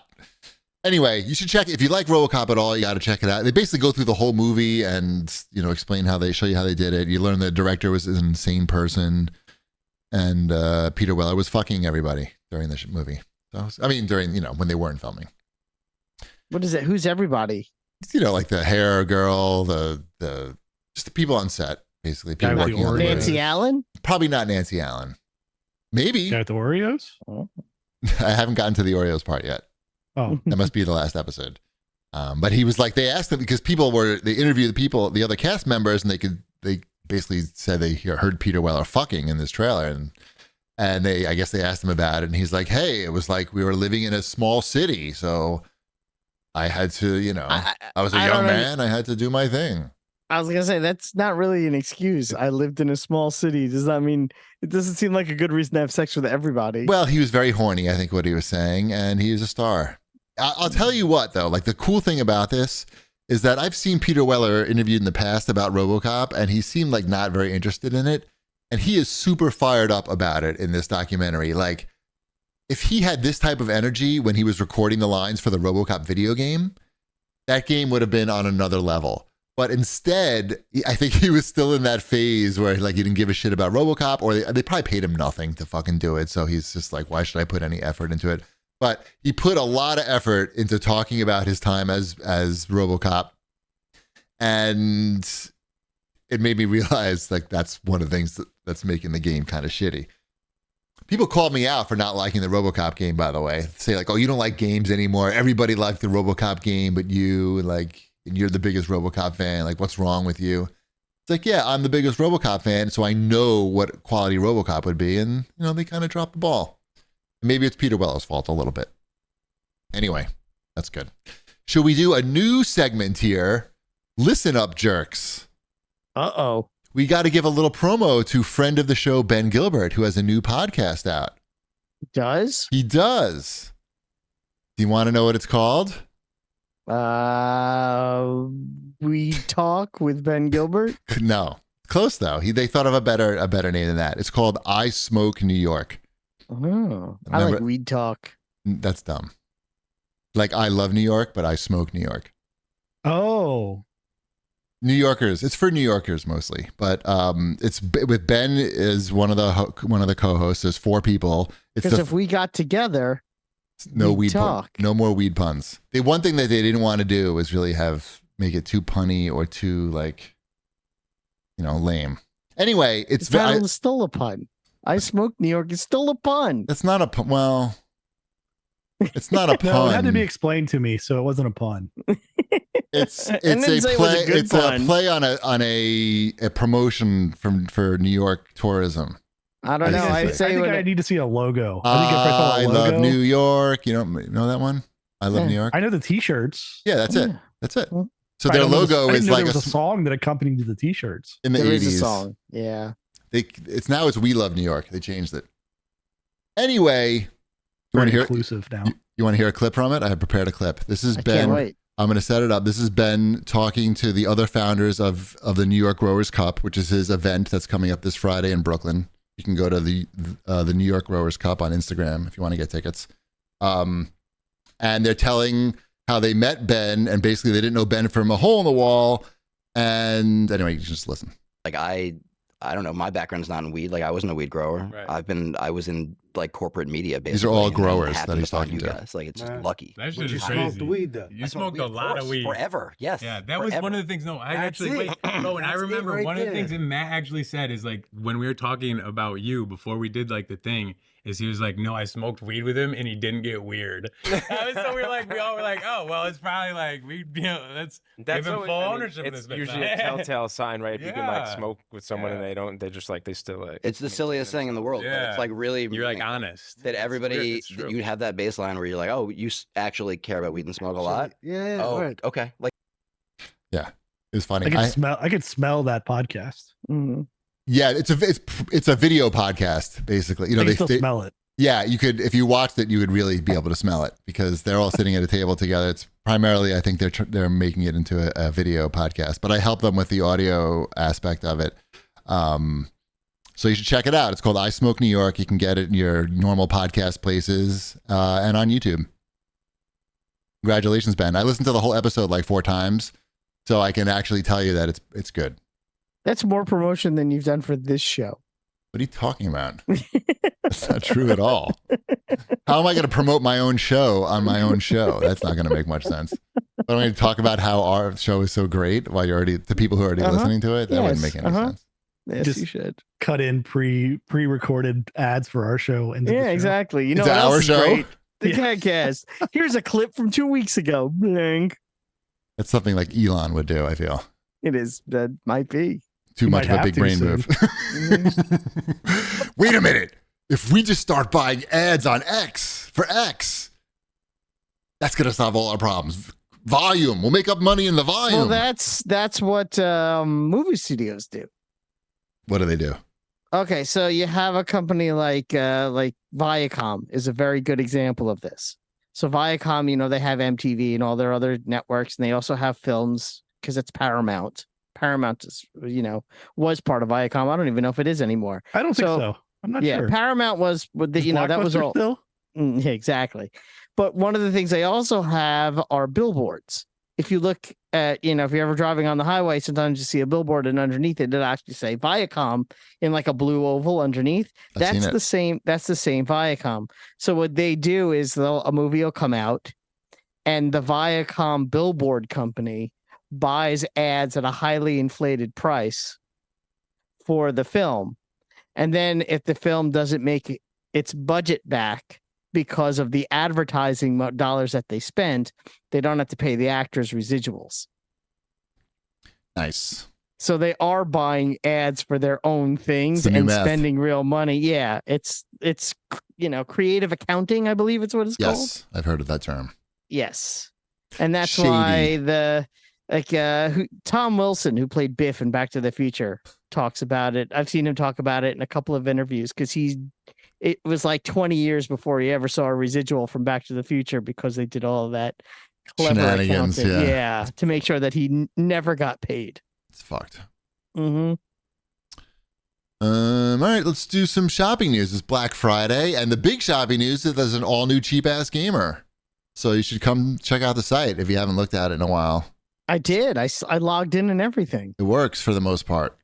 Anyway, you should check it. If you like RoboCop at all, you got to check it out. They basically go through the whole movie and, explain how they show you how they did it. You learn the director was an insane person and Peter Weller was fucking everybody during the movie. So, during, when they weren't filming. What is it? Who's everybody? Like the hair girl, just the people on set, basically. People Guy with working the on the Oreos. Nancy movie. Allen? Probably not Nancy Allen. Maybe. Guy with the Oreos? Oh. I haven't gotten to the Oreos part yet. Oh. That must be the last episode. But he was like, they asked him because they interviewed the other cast members, and they basically said they heard Peter Weller fucking in this trailer, and I guess they asked him about it, and he's like, hey, it was like we were living in a small city, so I had to, I was a young man, I had to do my thing. I was gonna say that's not really an excuse. I lived in a small city. Does that mean it doesn't seem like a good reason to have sex with everybody? Well, he was very horny, I think, what he was saying, and he was a star. I'll tell you what, though, like the cool thing about this is that I've seen Peter Weller interviewed in the past about RoboCop, and he seemed like not very interested in it, and he is super fired up about it in this documentary. Like, if he had this type of energy when he was recording the lines for the RoboCop video game, that game would have been on another level. But instead, I think he was still in that phase where like he didn't give a shit about RoboCop, or they probably paid him nothing to fucking do it. So he's just like, why should I put any effort into it? But he put a lot of effort into talking about his time as RoboCop, and it made me realize like that's one of the things that's making the game kind of shitty. People called me out for not liking the RoboCop game, by the way. Say like, oh, you don't like games anymore. Everybody liked the RoboCop game, but you and you're the biggest RoboCop fan. Like, what's wrong with you? It's like, yeah, I'm the biggest RoboCop fan, so I know what quality RoboCop would be, and they kind of dropped the ball. Maybe it's Peter Weller's fault a little bit. Anyway, that's good. Should we do a new segment here? Listen up, jerks. Uh-oh. We got to give a little promo to friend of the show, Ben Gilbert, who has a new podcast out. Does? He does. Do you want to know what it's called? We Talk with Ben Gilbert? No. Close, though. They thought of a better name than that. It's called I Smoke New York. Oh, I like Weed Talk. That's dumb. Like, I love New York, but I smoke New York. Oh. New Yorkers. It's for New Yorkers mostly, but it's with Ben is one of the co-hosts. There's 4 people. Because if we got together, no we'd weed talk. No more weed puns. The one thing that they didn't want to do was really make it too punny or too lame. Anyway, it's still a pun. I Smoke New York is still a pun. That's not a pun. Well, it's not a pun. No, it had to be explained to me, so it wasn't a pun. It's a play. It's a play on a promotion for New York tourism. I don't know. I think I need to see a logo. I think if I saw a logo, love New York. You don't know that one? I love New York. I know the T-shirts. Yeah, that's it. That's it. So I their know logo is like a song that accompanied the T-shirts in the 80s. There is a song. Yeah. It's We Love New York. They changed it. Anyway, you want to hear inclusive now? You want to hear a clip from it? I have prepared a clip. This is Ben. Can't wait. I'm going to set it up. This is Ben talking to the other founders of the New York Growers Cup, which is his event that's coming up this Friday in Brooklyn. You can go to the New York Growers Cup on Instagram if you want to get tickets. And they're telling how they met Ben, and basically they didn't know Ben from a hole in the wall. And anyway, you just listen. Like I don't know. My background's not in weed. Like I wasn't a weed grower. Right. I was in like corporate media. Basically. These are all and then growers that happened he's to find talking you to. guys. Like it's just lucky. That shit is You crazy. smoked weed though. You I smoked weed, a of lot of course, weed. forever. Yes. Yeah, that was one of the things. No, I actually wait. No, and I That's it remember right one of the there. things that Matt actually said is like when we were talking about you before we did like the thing. Is he was like, no, I smoked weed with him and he didn't get weird. So we all were like, oh, well, it's probably like that's give him full ownership of it's this. usually a telltale sign, right? If you can like Yeah. smoke with someone and they still like. It's the silliest thing in the world. But Yeah. it's like really. You're like honest. That everybody It's true. you'd have that baseline where you're like, oh, you actually care about weed and smoke a lot. Yeah. Oh, Right. okay. Like It's funny. I could smell that podcast. Mm-hmm. Yeah, it's a video podcast basically. You know, I can still smell it. Yeah, you could, if you watched it, you would really be able to smell it because they're all sitting at a table together. It's primarily, I think they're making it into a video podcast, but I help them with the audio aspect of it. So you should check it out. It's called I Smoke New York. You can get it in your normal podcast places and on YouTube. Congratulations, Ben. I listened to the whole episode like 4 times, so I can actually tell you that it's good. That's more promotion than you've done for this show. What are you talking about? That's not true at all. How am I going to promote my own show on my own show? That's not going to make much sense. But I'm going to talk about how our show is so great while you're already, the people who are already listening to it. That wouldn't make any sense. Yes, Just you should cut in pre-recorded ads for our show. Into the show. Exactly. You know Is what that else our is show? great? The CAGcast. Here's a clip from 2 weeks ago. Bling. That's something like Elon would do, I feel. It is. That might be. Too You much might of a have big to brain soon. move. Wait a minute. If we just start buying ads on X for X, that's going to solve all our problems. Volume. We'll make up money in the volume. Well, that's what movie studios do. What do they do? Okay, so you have a company like Viacom is a very good example of this. So Viacom, you know, they have MTV and all their other networks, and they also have films because it's Paramount. Paramount is, you know, was part of Viacom. I don't even know if it is anymore. I don't think so. I'm not sure. Paramount was, Is you know, that was Blockbuster all. still? Yeah, exactly. But one of the things they also have are billboards. If you look at, you know, if you're ever driving on the highway, sometimes you see a billboard and underneath it, it'll actually say Viacom in like a blue oval underneath. That's the same Viacom. So what they do is a movie will come out and the Viacom billboard company buys ads at a highly inflated price for the film. And then if the film doesn't make its budget back because of the advertising dollars that they spent, they don't have to pay the actors residuals. Nice. So they are buying ads for their own things and spending real money. Yeah, it's you know, creative accounting, I believe it's what it's called. Yes, I've heard of that term. Yes. And that's Shady. why Tom Wilson, who played Biff in Back to the Future, talks about it. I've seen him talk about it in a couple of interviews because it was like 20 years before he ever saw a residual from Back to the Future because they did all of that clever Shenanigans, accounting. yeah. To make sure that he never got paid. It's fucked. Mm-hmm. All right, let's do some shopping news. It's Black Friday, and the big shopping news is there's an all-new cheap-ass gamer. So you should come check out the site if you haven't looked at it in a while. I did. I logged in and everything. It works for the most part.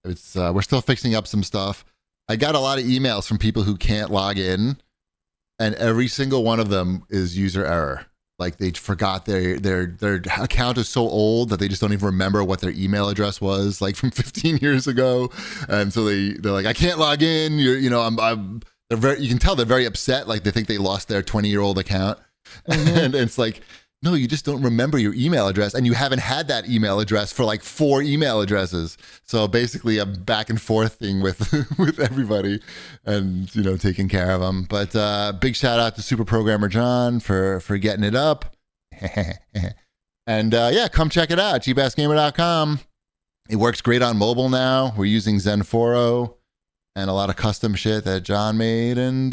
It's we're still fixing up some stuff. I got a lot of emails from people who can't log in, and every single one of them is user error. Like they forgot their account is so old that they just don't even remember what their email address was, like from 15 years ago, and so they're like, I can't log in. You can tell they're very upset. Like they think they lost their 20-year-old account, and it's like, no, you just don't remember your email address, and you haven't had that email address for like 4 email addresses. So basically, I'm back and forth thing with with everybody, and you know, taking care of them. But big shout out to Super Programmer John for getting it up, and yeah, come check it out, cheapassgamer.com. It works great on mobile now. We're using Zenforo and a lot of custom shit that John made, and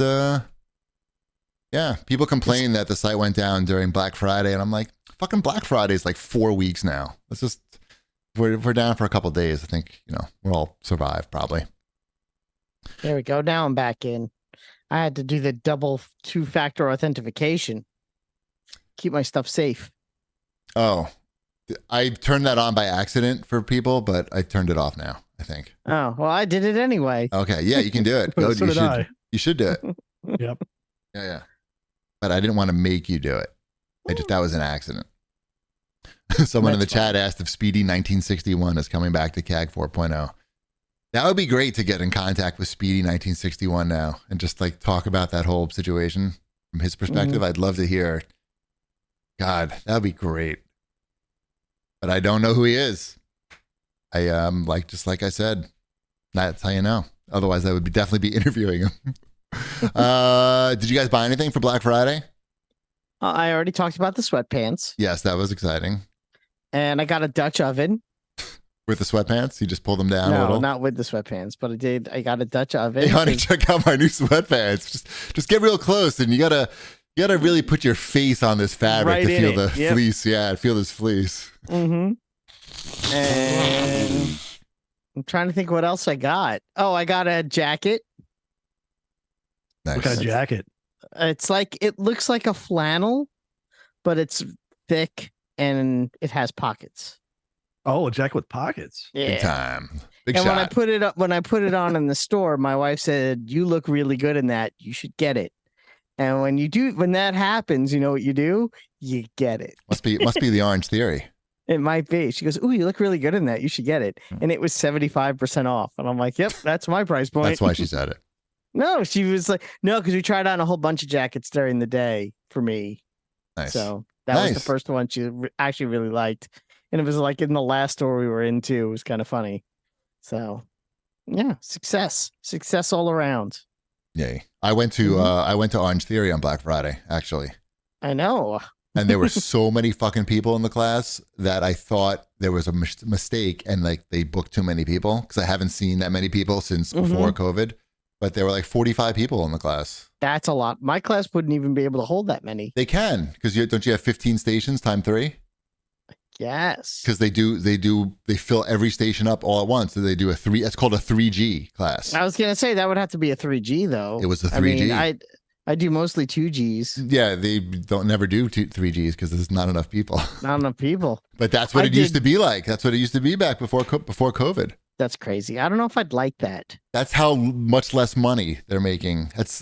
yeah, people complain that the site went down during Black Friday, and I'm like, fucking Black Friday is like 4 weeks now. Let's just, we're down for a couple of days. I think, you know, we'll all survive probably. There we go. Now I'm back in. I had to do the double 2-factor authentication. Keep my stuff safe. Oh, I turned that on by accident for people, but I turned it off now, I think. Oh, well, I did it anyway. Okay, yeah, you can do it. So did I. You should do it. Yep. Yeah. But I didn't want to make you do it. That was an accident. Someone in the chat asked if Speedy 1961 is coming back to CAG 4.0. That would be great to get in contact with Speedy 1961 now and just like talk about that whole situation from his perspective. Mm-hmm. I'd love to hear. God, that would be great. But I don't know who he is. I like I said, that's how you know. Otherwise, I would definitely be interviewing him. Did you guys buy anything for Black Friday? I already talked about the sweatpants. Yes, that was exciting. And I got a Dutch oven. With the sweatpants, you just pull them down a No, little. not with the sweatpants, but I got a Dutch oven. Hey, honey, 'cause- check out my new sweatpants. Just get real close, and you gotta really put your face on this fabric Right to in feel it, the yep. fleece. Yeah, feel this fleece. And I'm trying to think what else I got. Oh, I got a jacket. Nice. What kind of jacket? It looks like a flannel, but it's thick and it has pockets. Oh, a jacket with pockets. Big time. Big And shot. when I put it on in the store, my wife said, "You look really good in that. You should get it." And when that happens, you know what you do? You get it. Must be the Orange Theory. It might be. She goes, "Ooh, you look really good in that. You should get it." And it was 75% off. And I'm like, "Yep, that's my price point." That's why she said it. No, she was like, "No, because we tried on a whole bunch of jackets during the day for me." Nice. So that was the Nice. first one she actually really liked. And it was like in the last store we were in too. It was kind of funny. So yeah, success all around. Yay. I went to Orange Theory on Black Friday, actually. I know. And there were so many fucking people in the class that I thought there was a mistake and like they booked too many people because I haven't seen that many people since before COVID. But there were like 45 people in the class. That's a lot. My class wouldn't even be able to hold that many. They can because don't you have 15 stations times 3? Yes. Because they fill every station up all at once. So they do it's called a 3G class. I was gonna say that would have to be a 3G though. It was a 3G. I mean, I do mostly 2Gs. Yeah, they don't never do 3Gs because there's not enough people. Not enough people. But that's what I it used did- to be like. That's what it used to be back before COVID. That's crazy. I don't know if I'd like that. That's how much less money they're making. That's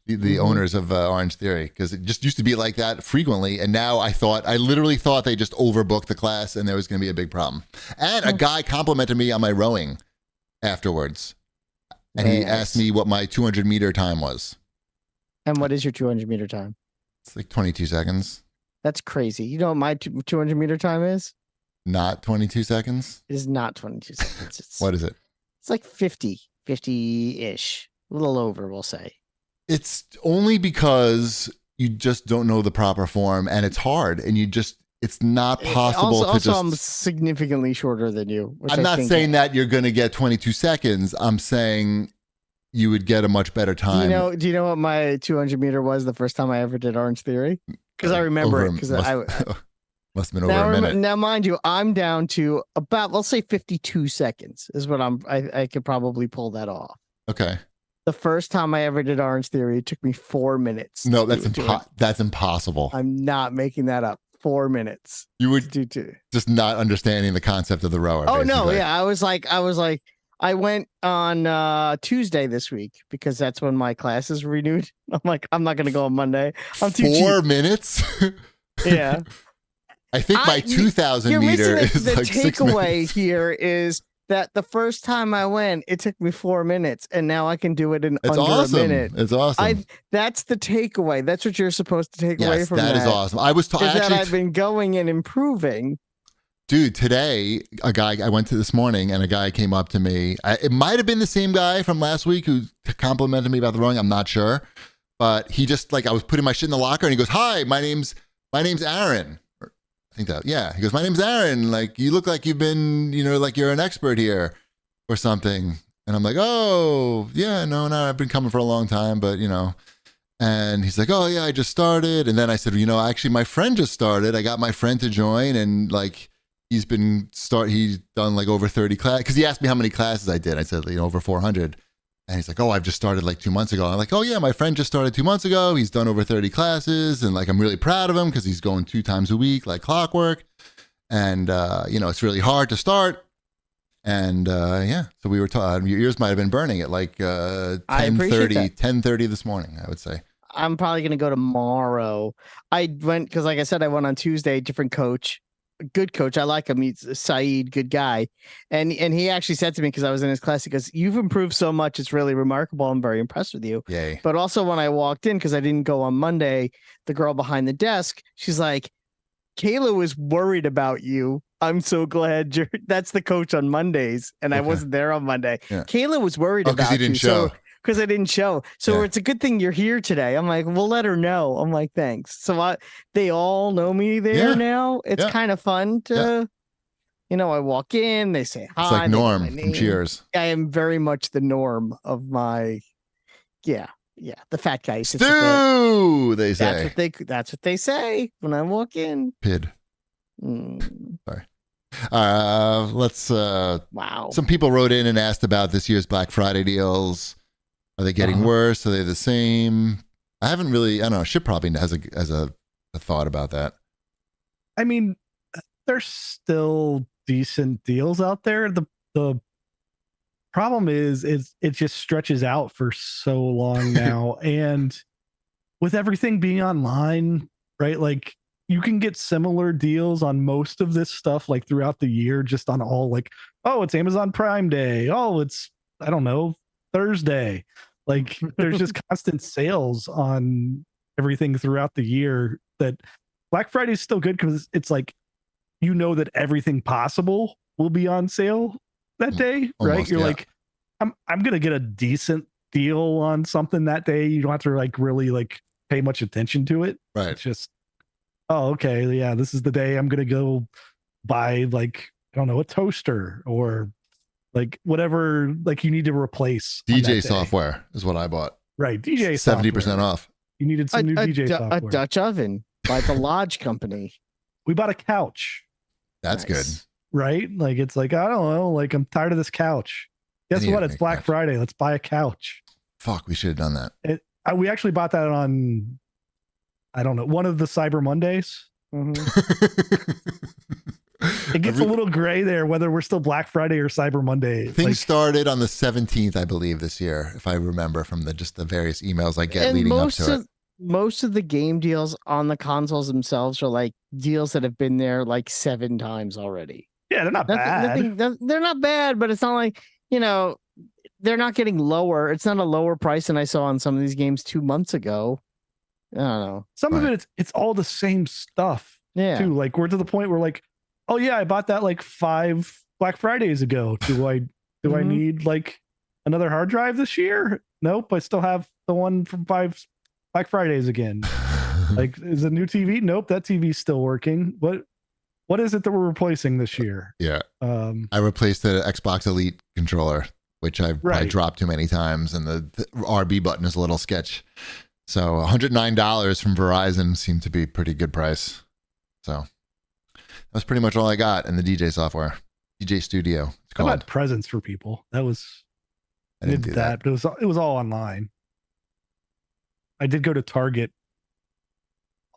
the owners of Orange Theory because it just used to be like that frequently. And now I literally thought they just overbooked the class and there was going to be a big problem. And a guy complimented me on my rowing afterwards. And he Very nice. asked me what my 200-meter time was. And what is your 200-meter time? It's like 22 seconds, That's crazy. You know what my 200-meter time is? not 22 seconds. It is not 22 seconds. It's What is it? It's like 50-ish, a little over, we'll say. It's only because you just don't know the proper form and it's hard and it's not possible Also, to I'm just. significantly shorter than you. Which I'm I not think- saying that you're going to get 22 seconds. I'm saying you would get a much better time. Do you know what my 200-meter was the first time I ever did Orange Theory? Because I remember Over it. a- Because must have been over a minute. now, mind you, I'm down to about, let's say, 52 seconds is what I could probably pull that off. Okay. The first time I ever did Orange Theory, it took me 4 minutes. No, to that's do it. that's impossible. I'm not making that up. 4 minutes. You would to do. just not understanding the concept of the rower. Oh no, basically. yeah. I went on Tuesday this week because that's when my class is renewed. I'm like, I'm not gonna go on Monday. I'm too 4 cheap. minutes. Yeah. I think my 2,000 You're meter missing is the like 6 minutes. takeaway here is that the first time I went, it took me 4 minutes, and now I can do it in It's under awesome. a minute. It's awesome. That's the takeaway. That's what you're supposed to take away Yes, from that is awesome. I was Is that actually, I've been going and improving. dude, today I went to this morning and a guy came up to me. It might have been the same guy from last week who complimented me about the rowing. I'm not sure, but he just I was putting my shit in the locker and he goes, "Hi, my name's Aaron." I think that, yeah. He goes, "My name's Aaron. Like, you look like you've been, like you're an expert here or something." And I'm like, "Oh, yeah, no, I've been coming for a long time, but, And he's like, "Oh, yeah, I just started." And then I said, "Actually, my friend just started. I got my friend to join and like, he's done like over 30 classes." Because he asked me how many classes I did. I said, over 400. And he's like, "Oh, I've just started like 2 months ago." I'm like, "Oh yeah, my friend just started 2 months ago. He's done over 30 classes. And like, I'm really proud of him because he's going 2 times a week, like clockwork. And, it's really hard to start." And yeah, so we were talking, your ears might've been burning at like 10:30 this morning, I would say. I'm probably going to go tomorrow. I went because, like I said, I went on Tuesday. Different coach, good coach. I like him. He's Saeed, good guy. And he actually said to me, because I was in his class, he goes, "You've improved so much. It's really remarkable. I'm very impressed with you." Yay. But also when I walked in, because I didn't go on Monday, the girl behind the desk, she's like, "Kayla was worried about you. I'm so glad you're." That's the coach on Mondays, and I Okay. wasn't there on Monday. Yeah. Kayla was worried Oh, because about you didn't you. show. Because I didn't show. So Yeah. it's a good thing you're here today. I'm like, we'll let her know. I'm like, thanks. So they all know me there Yeah. now. It's Yeah. kind of fun to, I walk in, they say hi. It's like they know my Norm from name. Cheers. I am very much the norm of my, the fat guy. who sits at Stew, they say. That's what they say when I walk in. Pid. Mm, Let's. wow. Some people wrote in and asked about this year's Black Friday deals. Are they getting worse? Are they the same? I haven't really. I don't know. Ship probably has a thought about that. I mean, there's still decent deals out there. The problem is it just stretches out for so long now, and with everything being online, right? Like you can get similar deals on most of this stuff like throughout the year, just on all like, oh, it's Amazon Prime Day. Oh, it's I don't know, Thursday. Like there's just constant sales on everything throughout the year. That Black Friday is still good because it's like that everything possible will be on sale that day, Almost, right? You're yeah. like, I'm gonna get a decent deal on something that day. You don't have to like really like pay much attention to it. Right. It's just, oh, okay, yeah, this is the day I'm gonna go buy like I don't know, a toaster or like whatever like you need to replace. on that DJ day. software is what I bought. Right? DJ 70% software. off. You needed some new DJ a software. Dutch oven by the Lodge Company. We bought a couch, That's Nice. right? Like it's like I don't know, like I'm tired of this couch. Guess need what? to It's make Black couch. Friday. Let's buy a couch. Fuck, we should have done that. We actually bought that on, I don't know, one of the Cyber Mondays. Mhm. It gets a little gray there whether we're still Black Friday or Cyber Monday. Things Like, started on the 17th, I believe, this year, if I remember from the various emails I get And leading up to it. most of the game deals on the consoles themselves are like deals that have been there like 7 times already. yeah, they're not bad. They're not bad, but it's not like, they're not getting lower. It's not a lower price than I saw on some of these games 2 months ago. I don't know. Some of it's all the same stuff Yeah. too. Like we're to the point where like, oh yeah, I bought that like 5 Black Fridays ago. Do I Mhm. need like another hard drive this year? Nope. I still have the one from 5 Black Fridays again. Like, is a new TV? Nope, that TV's still working. What is it that we're replacing this year? Yeah. I replaced the Xbox Elite controller, which I dropped too many times, and the RB button is a little sketch. So $109 from Verizon seemed to be a pretty good price. So that's pretty much all I got in the DJ software. DJ Studio. It's I called. bought presents for people. That was I didn't do that. but it was all online. I did go to Target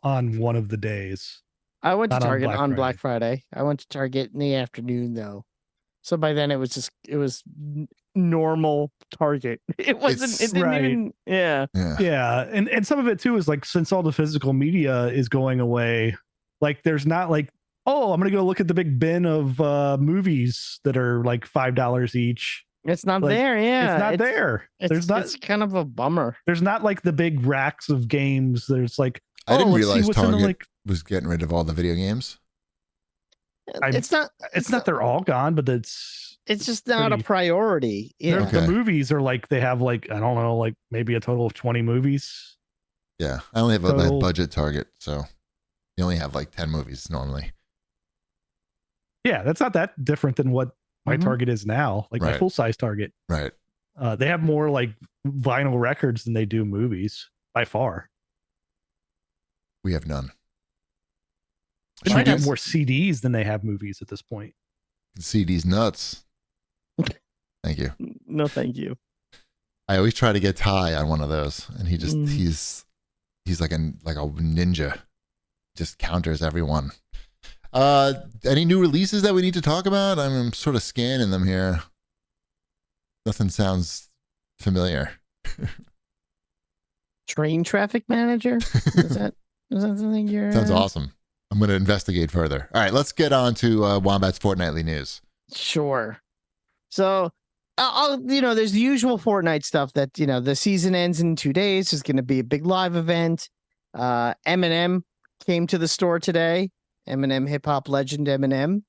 on one of the days. I went to Not on Target Black on Black Friday. I went to Target in the afternoon though. So by then it was normal Target. It wasn't it didn't Right. even Yeah. Yeah, and some of it too is like since all the physical media is going away, like there's not like, oh, I'm gonna go look at the big bin of movies that are like $5 each. it's not Like, there, yeah. It's not there. It's kind of a bummer. There's not like the big racks of games. There's like, I didn't let's see realize what's in the, Target like, was getting rid of all the video games. It's not it's not they're all gone, but it's just not a pretty- priority. Yeah. Okay. the movies are like they have like I don't know, like maybe a total of 20 movies. Yeah. I only have a So- budget Target, so you only have like 10 movies normally. Yeah, that's not that different than what my Mhm. Target is now. Like my Right. full size Target. Right. They have more like vinyl records than they do movies by far. We have none. They Should might we have do- more CDs than they have movies at this point. CD's nuts. Thank you. No, thank you. I always try to get Ty on one of those, and he just he's like a ninja, just counters everyone. Any new releases that we need to talk about? I'm sort of scanning them here. Nothing sounds familiar. Train traffic manager? Is that something you're Sounds awesome. I'm going to investigate further. All right, let's get on to Wombat's Fortnightly News. Sure. So, there's the usual Fortnite stuff that, the season ends in 2 days. There's going to be a big live event. Eminem came to the store today. Eminem, hip hop legend Eminem.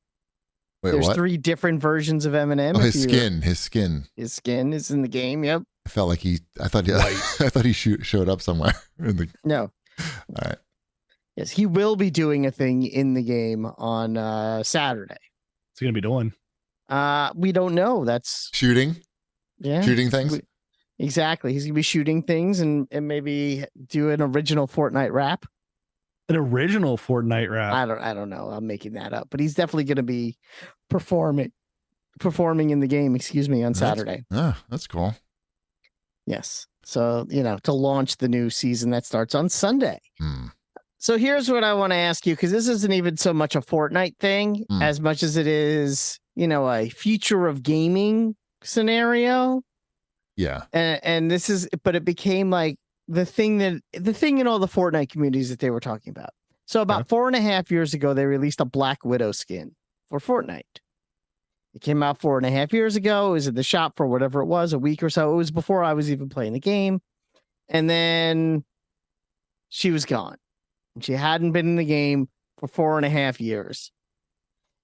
Wait, There's what? 3 different versions of Eminem. Oh, if his you- skin. His skin. His skin is in the game. Yep. I felt like I thought he showed up somewhere. No. All right. Yes, he will be doing a thing in the game on Saturday. he gonna be doing? We don't know. That's Shooting things. Exactly. He's gonna be shooting things and maybe do an original Fortnite rap. An original Fortnite rap. I don't know. I'm making that up, but he's definitely gonna be performing in the game. Excuse me, on Saturday. That's cool. Yes. So to launch the new season that starts on Sunday. So here's what I want to ask you, because this isn't even so much a Fortnite thing as much as it is, a future of gaming scenario. Yeah. And this is, but it became like the thing in all the Fortnite communities that they were talking about. So about 4.5 years ago, they released a Black Widow skin for Fortnite. It came out 4.5 years ago. It was in the shop for whatever it was, a week or so. It was before I was even playing the game. And then she was gone. She hadn't been in the game for 4.5 years.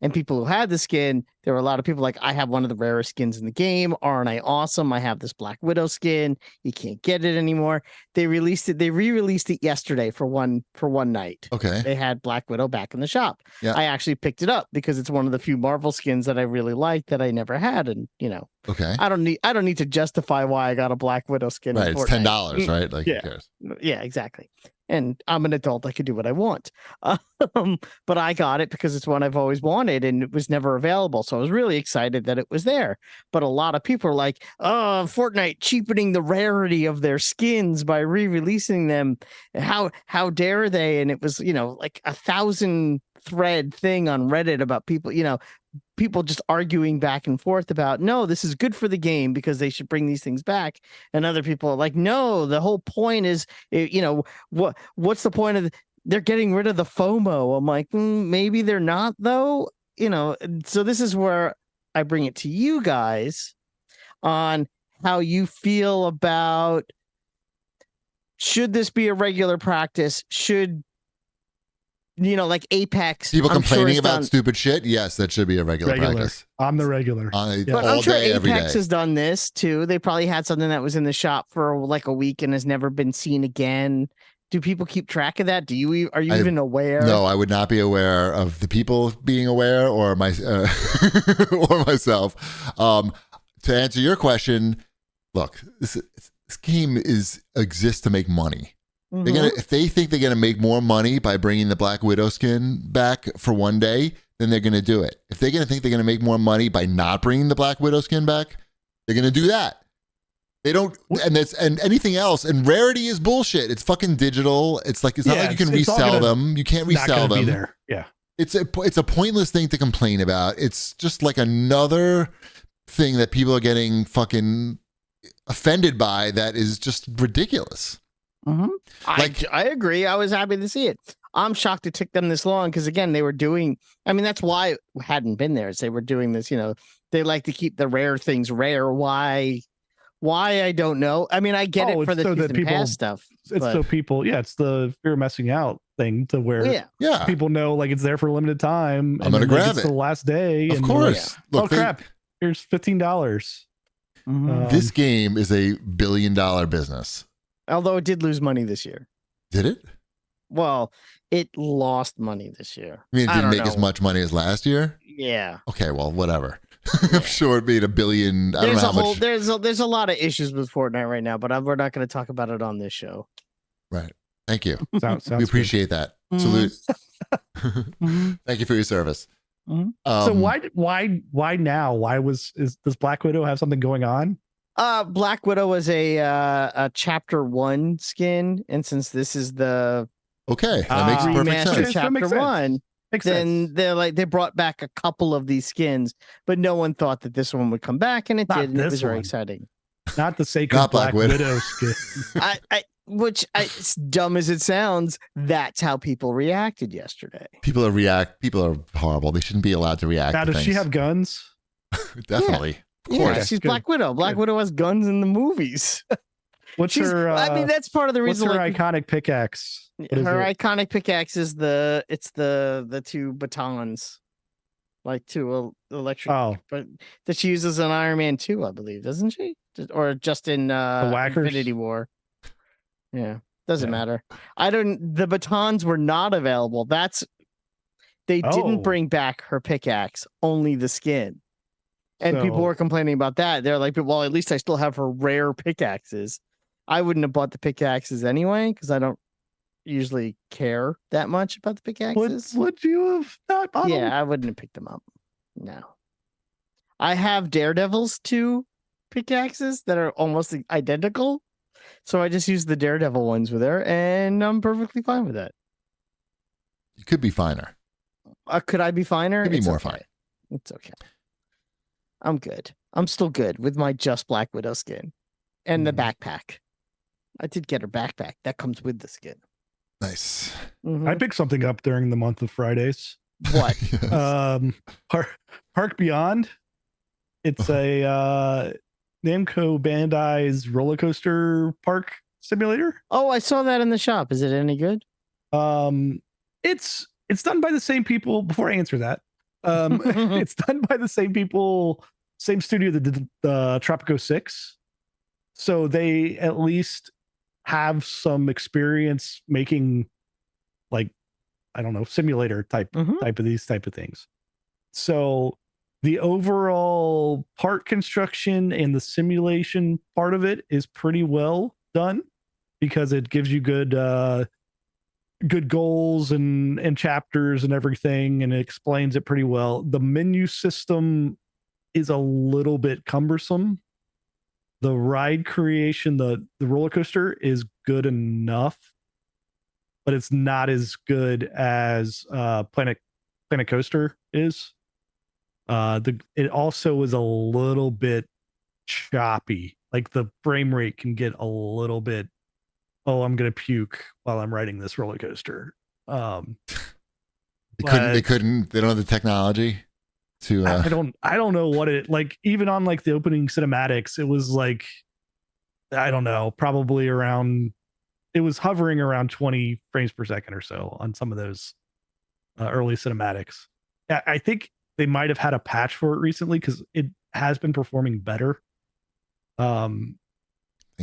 And people who had the skin, there were a lot of people like, I have one of the rarest skins in the game. Aren't I awesome? I have this Black Widow skin. You can't get it anymore. They re-released it yesterday for one night. Okay. They had Black Widow back in the shop. Yeah. I actually picked it up because it's one of the few Marvel skins that I really like that I never had. And Okay. I don't need to justify why I got a Black Widow skin. Right. in It's Fortnite. $10, right? Like, Yeah. who cares? Yeah, exactly. And I'm an adult. I can do what I want. But I got it because it's one I've always wanted and it was never available. So I was really excited that it was there. But a lot of people are like, oh, Fortnite cheapening the rarity of their skins by re-releasing them. How dare they? And it was, like 1,000 thread thing on Reddit about people just arguing back and forth about, no, this is good for the game because they should bring these things back. And other people are like, no, the whole point is, what's the point of they're getting rid of the FOMO. I'm like, maybe they're not though. So this is where I bring it to you guys on how you feel about, should this be a regular practice? Should like Apex. People I'm complaining sure about stupid shit. Yes, that should be a regular practice. I'm the regular. But All I'm sure day, every Apex day. has done this too. They probably had something that was in the shop for like a week and has never been seen again. Do people keep track of that? Are you even aware? No, I would not be aware of the people being aware or or myself. To answer your question, look, this game exists to make money. If they think they're gonna make more money by bringing the Black Widow skin back for one day, then they're gonna do it. If they're gonna think they're gonna make more money by not bringing the Black Widow skin back, they're gonna do that. They don't, and anything else. And rarity is bullshit. It's fucking digital. It's like it's not like you can resell them. You can't resell them. There. Yeah, it's a pointless thing to complain about. It's just like another thing that people are getting fucking offended by. That is just ridiculous. I agree. I was happy to see it. I'm shocked it took them this long because again, they were doing. I mean, that's why it hadn't been there. Is they were doing this. They like to keep the rare things rare. Why? I don't know. I mean, I get it for the season pass stuff. So people, it's the fear of messing out thing to where people know like it's there for a limited time. I'm gonna grab it. It's the last day. Of course. Look, crap! Here's $15. This game is a $1 billion business. Although it did lose money this year. Did it? Well, it lost money this year. I mean, it didn't make as much money as last year? Yeah. Okay, well, whatever. I'm sure it made $1 billion. I don't know how much. There's a lot of issues with Fortnite right now, but we're not going to talk about it on this show. Right. Thank you. Sounds we appreciate that. Salute. Thank you for your service. So why now? Does Black Widow have something going on? Black Widow was a chapter 1 skin, and since this is the that makes perfect sense. Chapter 1, then they brought back a couple of these skins, but no one thought that this one would come back, and it did. And it was very exciting. Not the sacred Black Widow skin. As dumb as it sounds, that's how people reacted yesterday. People are horrible. They shouldn't be allowed to react. Now, to does she have guns? Definitely. Yeah, she's good. Black Widow. Black Widow has guns in the movies. What's her? I mean, that's part of the reason. What's her iconic pickaxe? Her iconic pickaxe is the two batons, like two electric. But that she uses in Iron Man 2, I believe, doesn't she? Or just in Infinity War. Yeah, doesn't matter. The batons were not available. They Oh. didn't bring back her pickaxe, only the skin. And people So- were complaining about that. They're like, well, at least I still have her rare pickaxes. I wouldn't have bought the pickaxes anyway because I don't usually care that much about the pickaxes. Would you have not bought them? Yeah, I wouldn't have picked them up. No. I have Daredevil's 2 pickaxes that are almost identical. So I just use the Daredevil ones with her, and I'm perfectly fine with that. You could be finer. Could I be finer? Could be It's more okay. fine. It's okay. I'm good. I'm still good with my just Black Widow skin and the backpack. I did get her backpack. That comes with the skin. Nice. Mhm. I picked something up during the month of Fridays. What? Yes. Park Beyond. It's a Namco Bandai's roller coaster park simulator. Oh, I saw that in the shop. Is it any good? It's done by the same people. Before I answer that, it's done by the same people, same studio that did the Tropico 6. So they at least have some experience making, like, I don't know, simulator type of these type of things. So the overall part construction and the simulation part of it is pretty well done because it gives you good goals and chapters and everything, and it explains it pretty well. The menu system is a little bit cumbersome. The ride creation, the roller coaster is good enough, but it's not as good as Planet Coaster is. It also is a little bit choppy. Like the frame rate can get a little bit, oh, I'm gonna puke while I'm riding this roller coaster. They don't have the technology to I don't know what it, like, even on like the opening cinematics, it was like, I don't know, probably around, it was hovering around 20 frames per second or so on some of those early cinematics. I think they might have had a patch for it recently because it has been performing better. Thank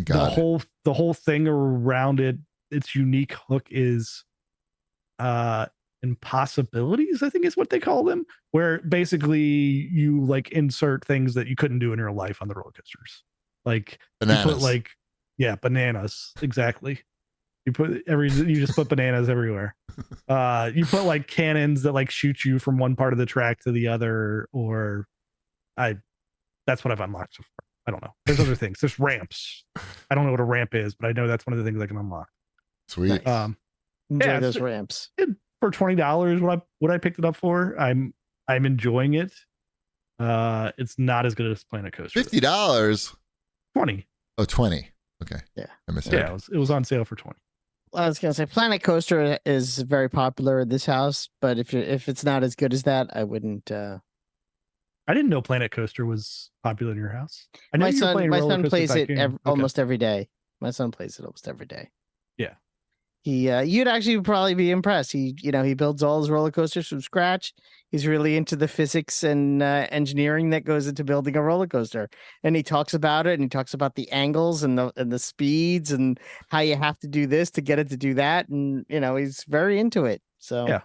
God. The whole thing around it, its unique hook is impossibilities, I think is what they call them, where basically you like insert things that you couldn't do in real life on the roller coasters. Like Bananas. you put like, yeah, bananas. Exactly. You just put bananas everywhere. You put like cannons that like shoot you from one part of the track to the other, or that's what I've unlocked so far. I don't know. There's other things. There's ramps. I don't know what a ramp is, but I know that's one of the things I can unlock. Sweet. Enjoy those ramps. For $20, what I picked it up for, I'm enjoying it. It's not as good as Planet Coaster. $50. 20. Oh, 20. Okay. Yeah. I misheard. Yeah, it was on sale for 20. I was gonna say Planet Coaster is very popular at this house, but if it's not as good as that, I wouldn't. I didn't know Planet Coaster was popular in your house. I know My you were son playing Roller Coaster plays it Tycoon. Okay. almost every day. My son plays it almost every day. Yeah. You'd actually probably be impressed. He builds all his roller coasters from scratch. He's really into the physics and engineering that goes into building a roller coaster. And he talks about it, and he talks about the angles and the speeds and how you have to do this to get it to do that. And he's very into it. So yeah,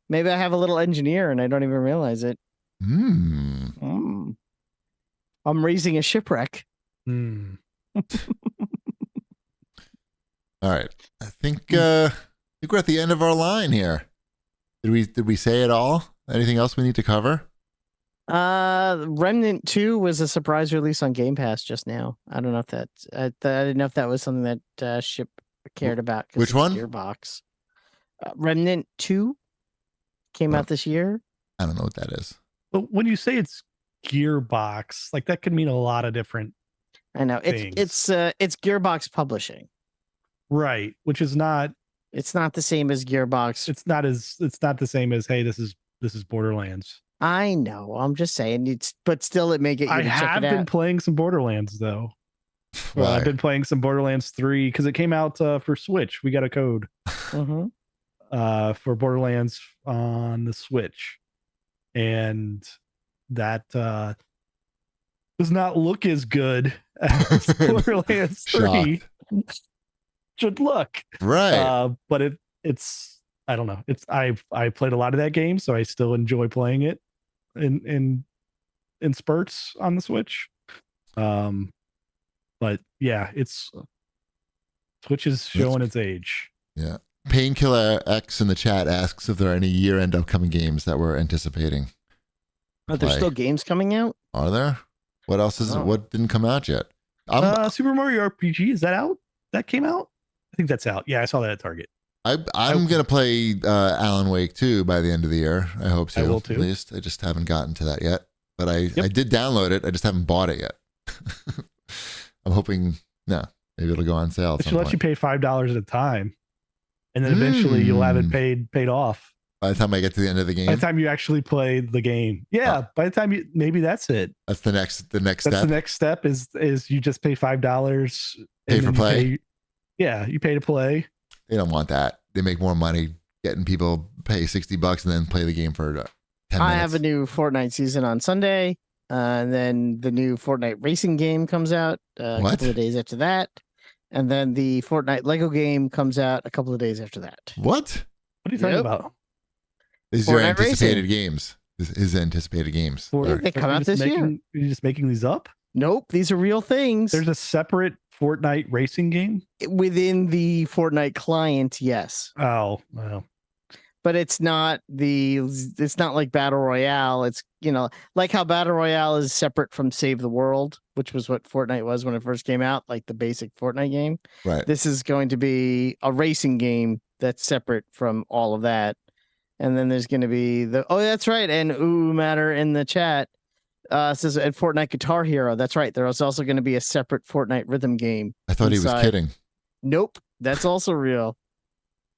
maybe I have a little engineer and I don't even realize it. I'm raising a shipwreck. All right. I think we're at the end of our line here. Did we say it all? Anything else we need to cover? Remnant 2 was a surprise release on Game Pass just now. I don't know if that's I didn't know if that was something that Ship cared about. Which one? Gearbox. Remnant 2 came out this year. I don't know what that is. But when you say it's Gearbox, like that could mean a lot of different. I know things. it's Gearbox Publishing. Right, which is not. It's not the same as Gearbox. It's not the same as, hey, this is Borderlands. I know. I'm just saying but still it may get you I to check have it been out. playing some Borderlands though. Well, Why? I've been playing some Borderlands 3 because it came out for Switch. We got a code for Borderlands on the Switch, and that does not look as good as Borderlands 3 should look. Right. But it's I don't know. I played a lot of that game, so I still enjoy playing it in spurts on the Switch. But yeah, Switch is showing its age. Yeah. Painkiller X in the chat asks if there are any year-end upcoming games that we're anticipating. Are there still games coming out? Are there? What else is what didn't come out yet? Super Mario RPG, is that out? That came out? I think that's out. Yeah, I saw that at Target. I'm gonna play Alan Wake 2 by the end of the year. I hope so. I will too. At least I just haven't gotten to that yet. But I did download it. I just haven't bought it yet. I'm hoping maybe it'll go on sale. It should let you pay $5 at a time, and then eventually you'll have it paid off. By the time I get to the end of the game. By the time you actually play the game, by the time maybe that's it. That's the next step. That's the next step is you just pay $5. Pay for play. You pay to play. They don't want that. They make more money getting people pay $60 and then play the game for 10 minutes. I have a new Fortnite season on Sunday, and then the new Fortnite racing game comes out a couple of days after that, and then the Fortnite Lego game comes out a couple of days after that. What? What are you talking about? These are anticipated games. This is anticipated games. They come out this year. Are you just making these up? Nope, these are real things. There's a separate Fortnite racing game within the Fortnite client. Yes. Oh, well. But it's not like Battle Royale. It's, like how Battle Royale is separate from Save the World, which was what Fortnite was when it first came out, like the basic Fortnite game. Right. This is going to be a racing game that's separate from all of that. And then there's going to be that's right. And Matter in the chat says at Fortnite Guitar Hero. That's right. There's also going to be a separate Fortnite rhythm game. I thought he was kidding. Nope. That's also real.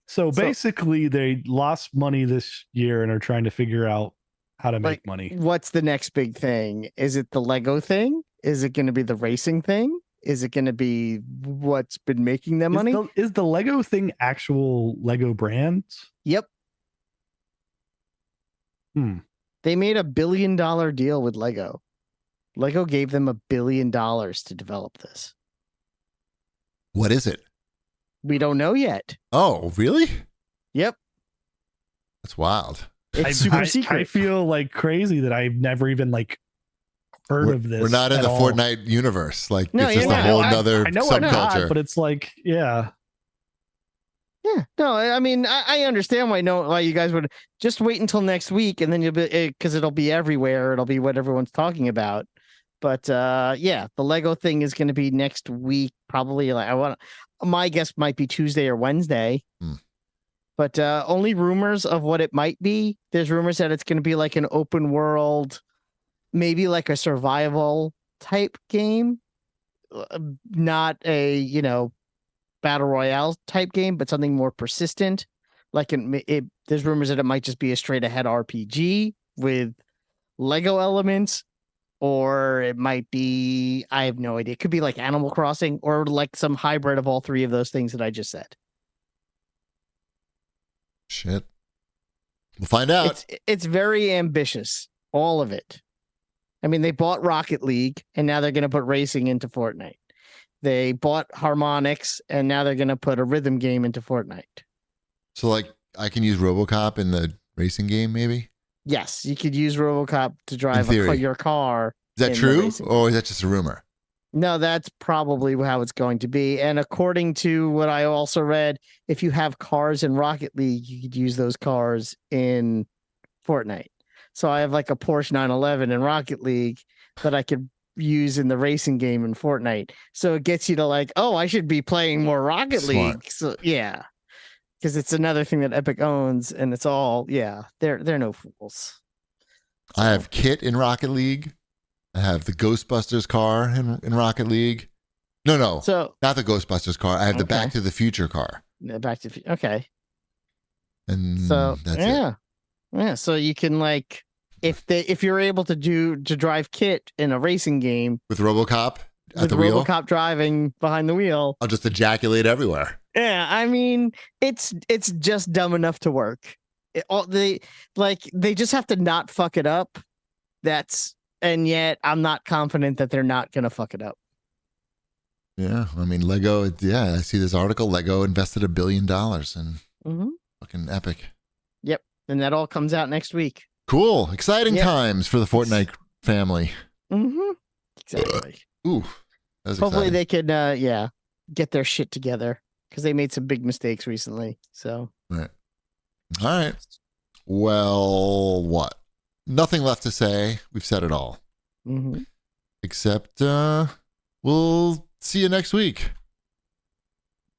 So basically, they lost money this year and are trying to figure out how to make money. What's the next big thing? Is it the Lego thing? Is it going to be the racing thing? Is it going to be what's been making them money? Is the Lego thing actual Lego brands? Yep. They made $1 billion deal with Lego. Lego gave them $1 billion to develop this. What is it? We don't know yet. Oh, really? Yep. That's wild. It's super secret. I feel like crazy that I've never even heard of this. We're not in the Fortnite universe. It's just a whole nother subculture. But it's Yeah, no, I mean, I understand why you guys would just wait until next week, and then you'll be, because it'll be everywhere. It'll be what everyone's talking about. But the Lego thing is going to be next week, probably. My guess might be Tuesday or Wednesday. But only rumors of what it might be. There's rumors that it's going to be like an open world, maybe like a survival type game, not a battle royale type game, but something more persistent. There's rumors that it might just be a straight ahead RPG with Lego elements, or it might be, I have no idea. It could be like Animal Crossing or like some hybrid of all three of those things that I just said. Shit. We'll find out. It's very ambitious, all of it. I mean, they bought Rocket League, and now they're going to put racing into Fortnite. They bought Harmonix, and now they're going to put a rhythm game into Fortnite. So, I can use RoboCop in the racing game, maybe? Yes, you could use RoboCop to drive your car. Is that true, or is that just a rumor? No, that's probably how it's going to be. And according to what I also read, if you have cars in Rocket League, you could use those cars in Fortnite. So I have like a Porsche 911 in Rocket League that I could use in the racing game in Fortnite. So it gets you to I should be playing more Rocket League. So yeah, because it's another thing that Epic owns, and it's all they're no fools. I have Kit in Rocket League. I have the Ghostbusters car in Rocket League. No. So not the Ghostbusters car. I have the Back to the Future car. Okay. And so that's it. Yeah. So you can if you're able to drive Kit in a racing game with RoboCop at the wheel, RoboCop driving behind the wheel, I'll just ejaculate everywhere. Yeah, I mean it's just dumb enough to work. They just have to not fuck it up. And yet I'm not confident that they're not going to fuck it up. Yeah. I mean, Lego. Yeah. I see this article. Lego invested $1 billion in Fucking epic. And that all comes out next week. Cool. Exciting Yep. times for the Fortnite family. Mm-hmm. Exactly. Ooh. That's Hopefully exciting. they could, get their shit together because they made some big mistakes recently. So Right. All right. Well, what? Nothing left to say. We've said it all. mhm. Except we'll see you next week.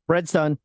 Bread's done.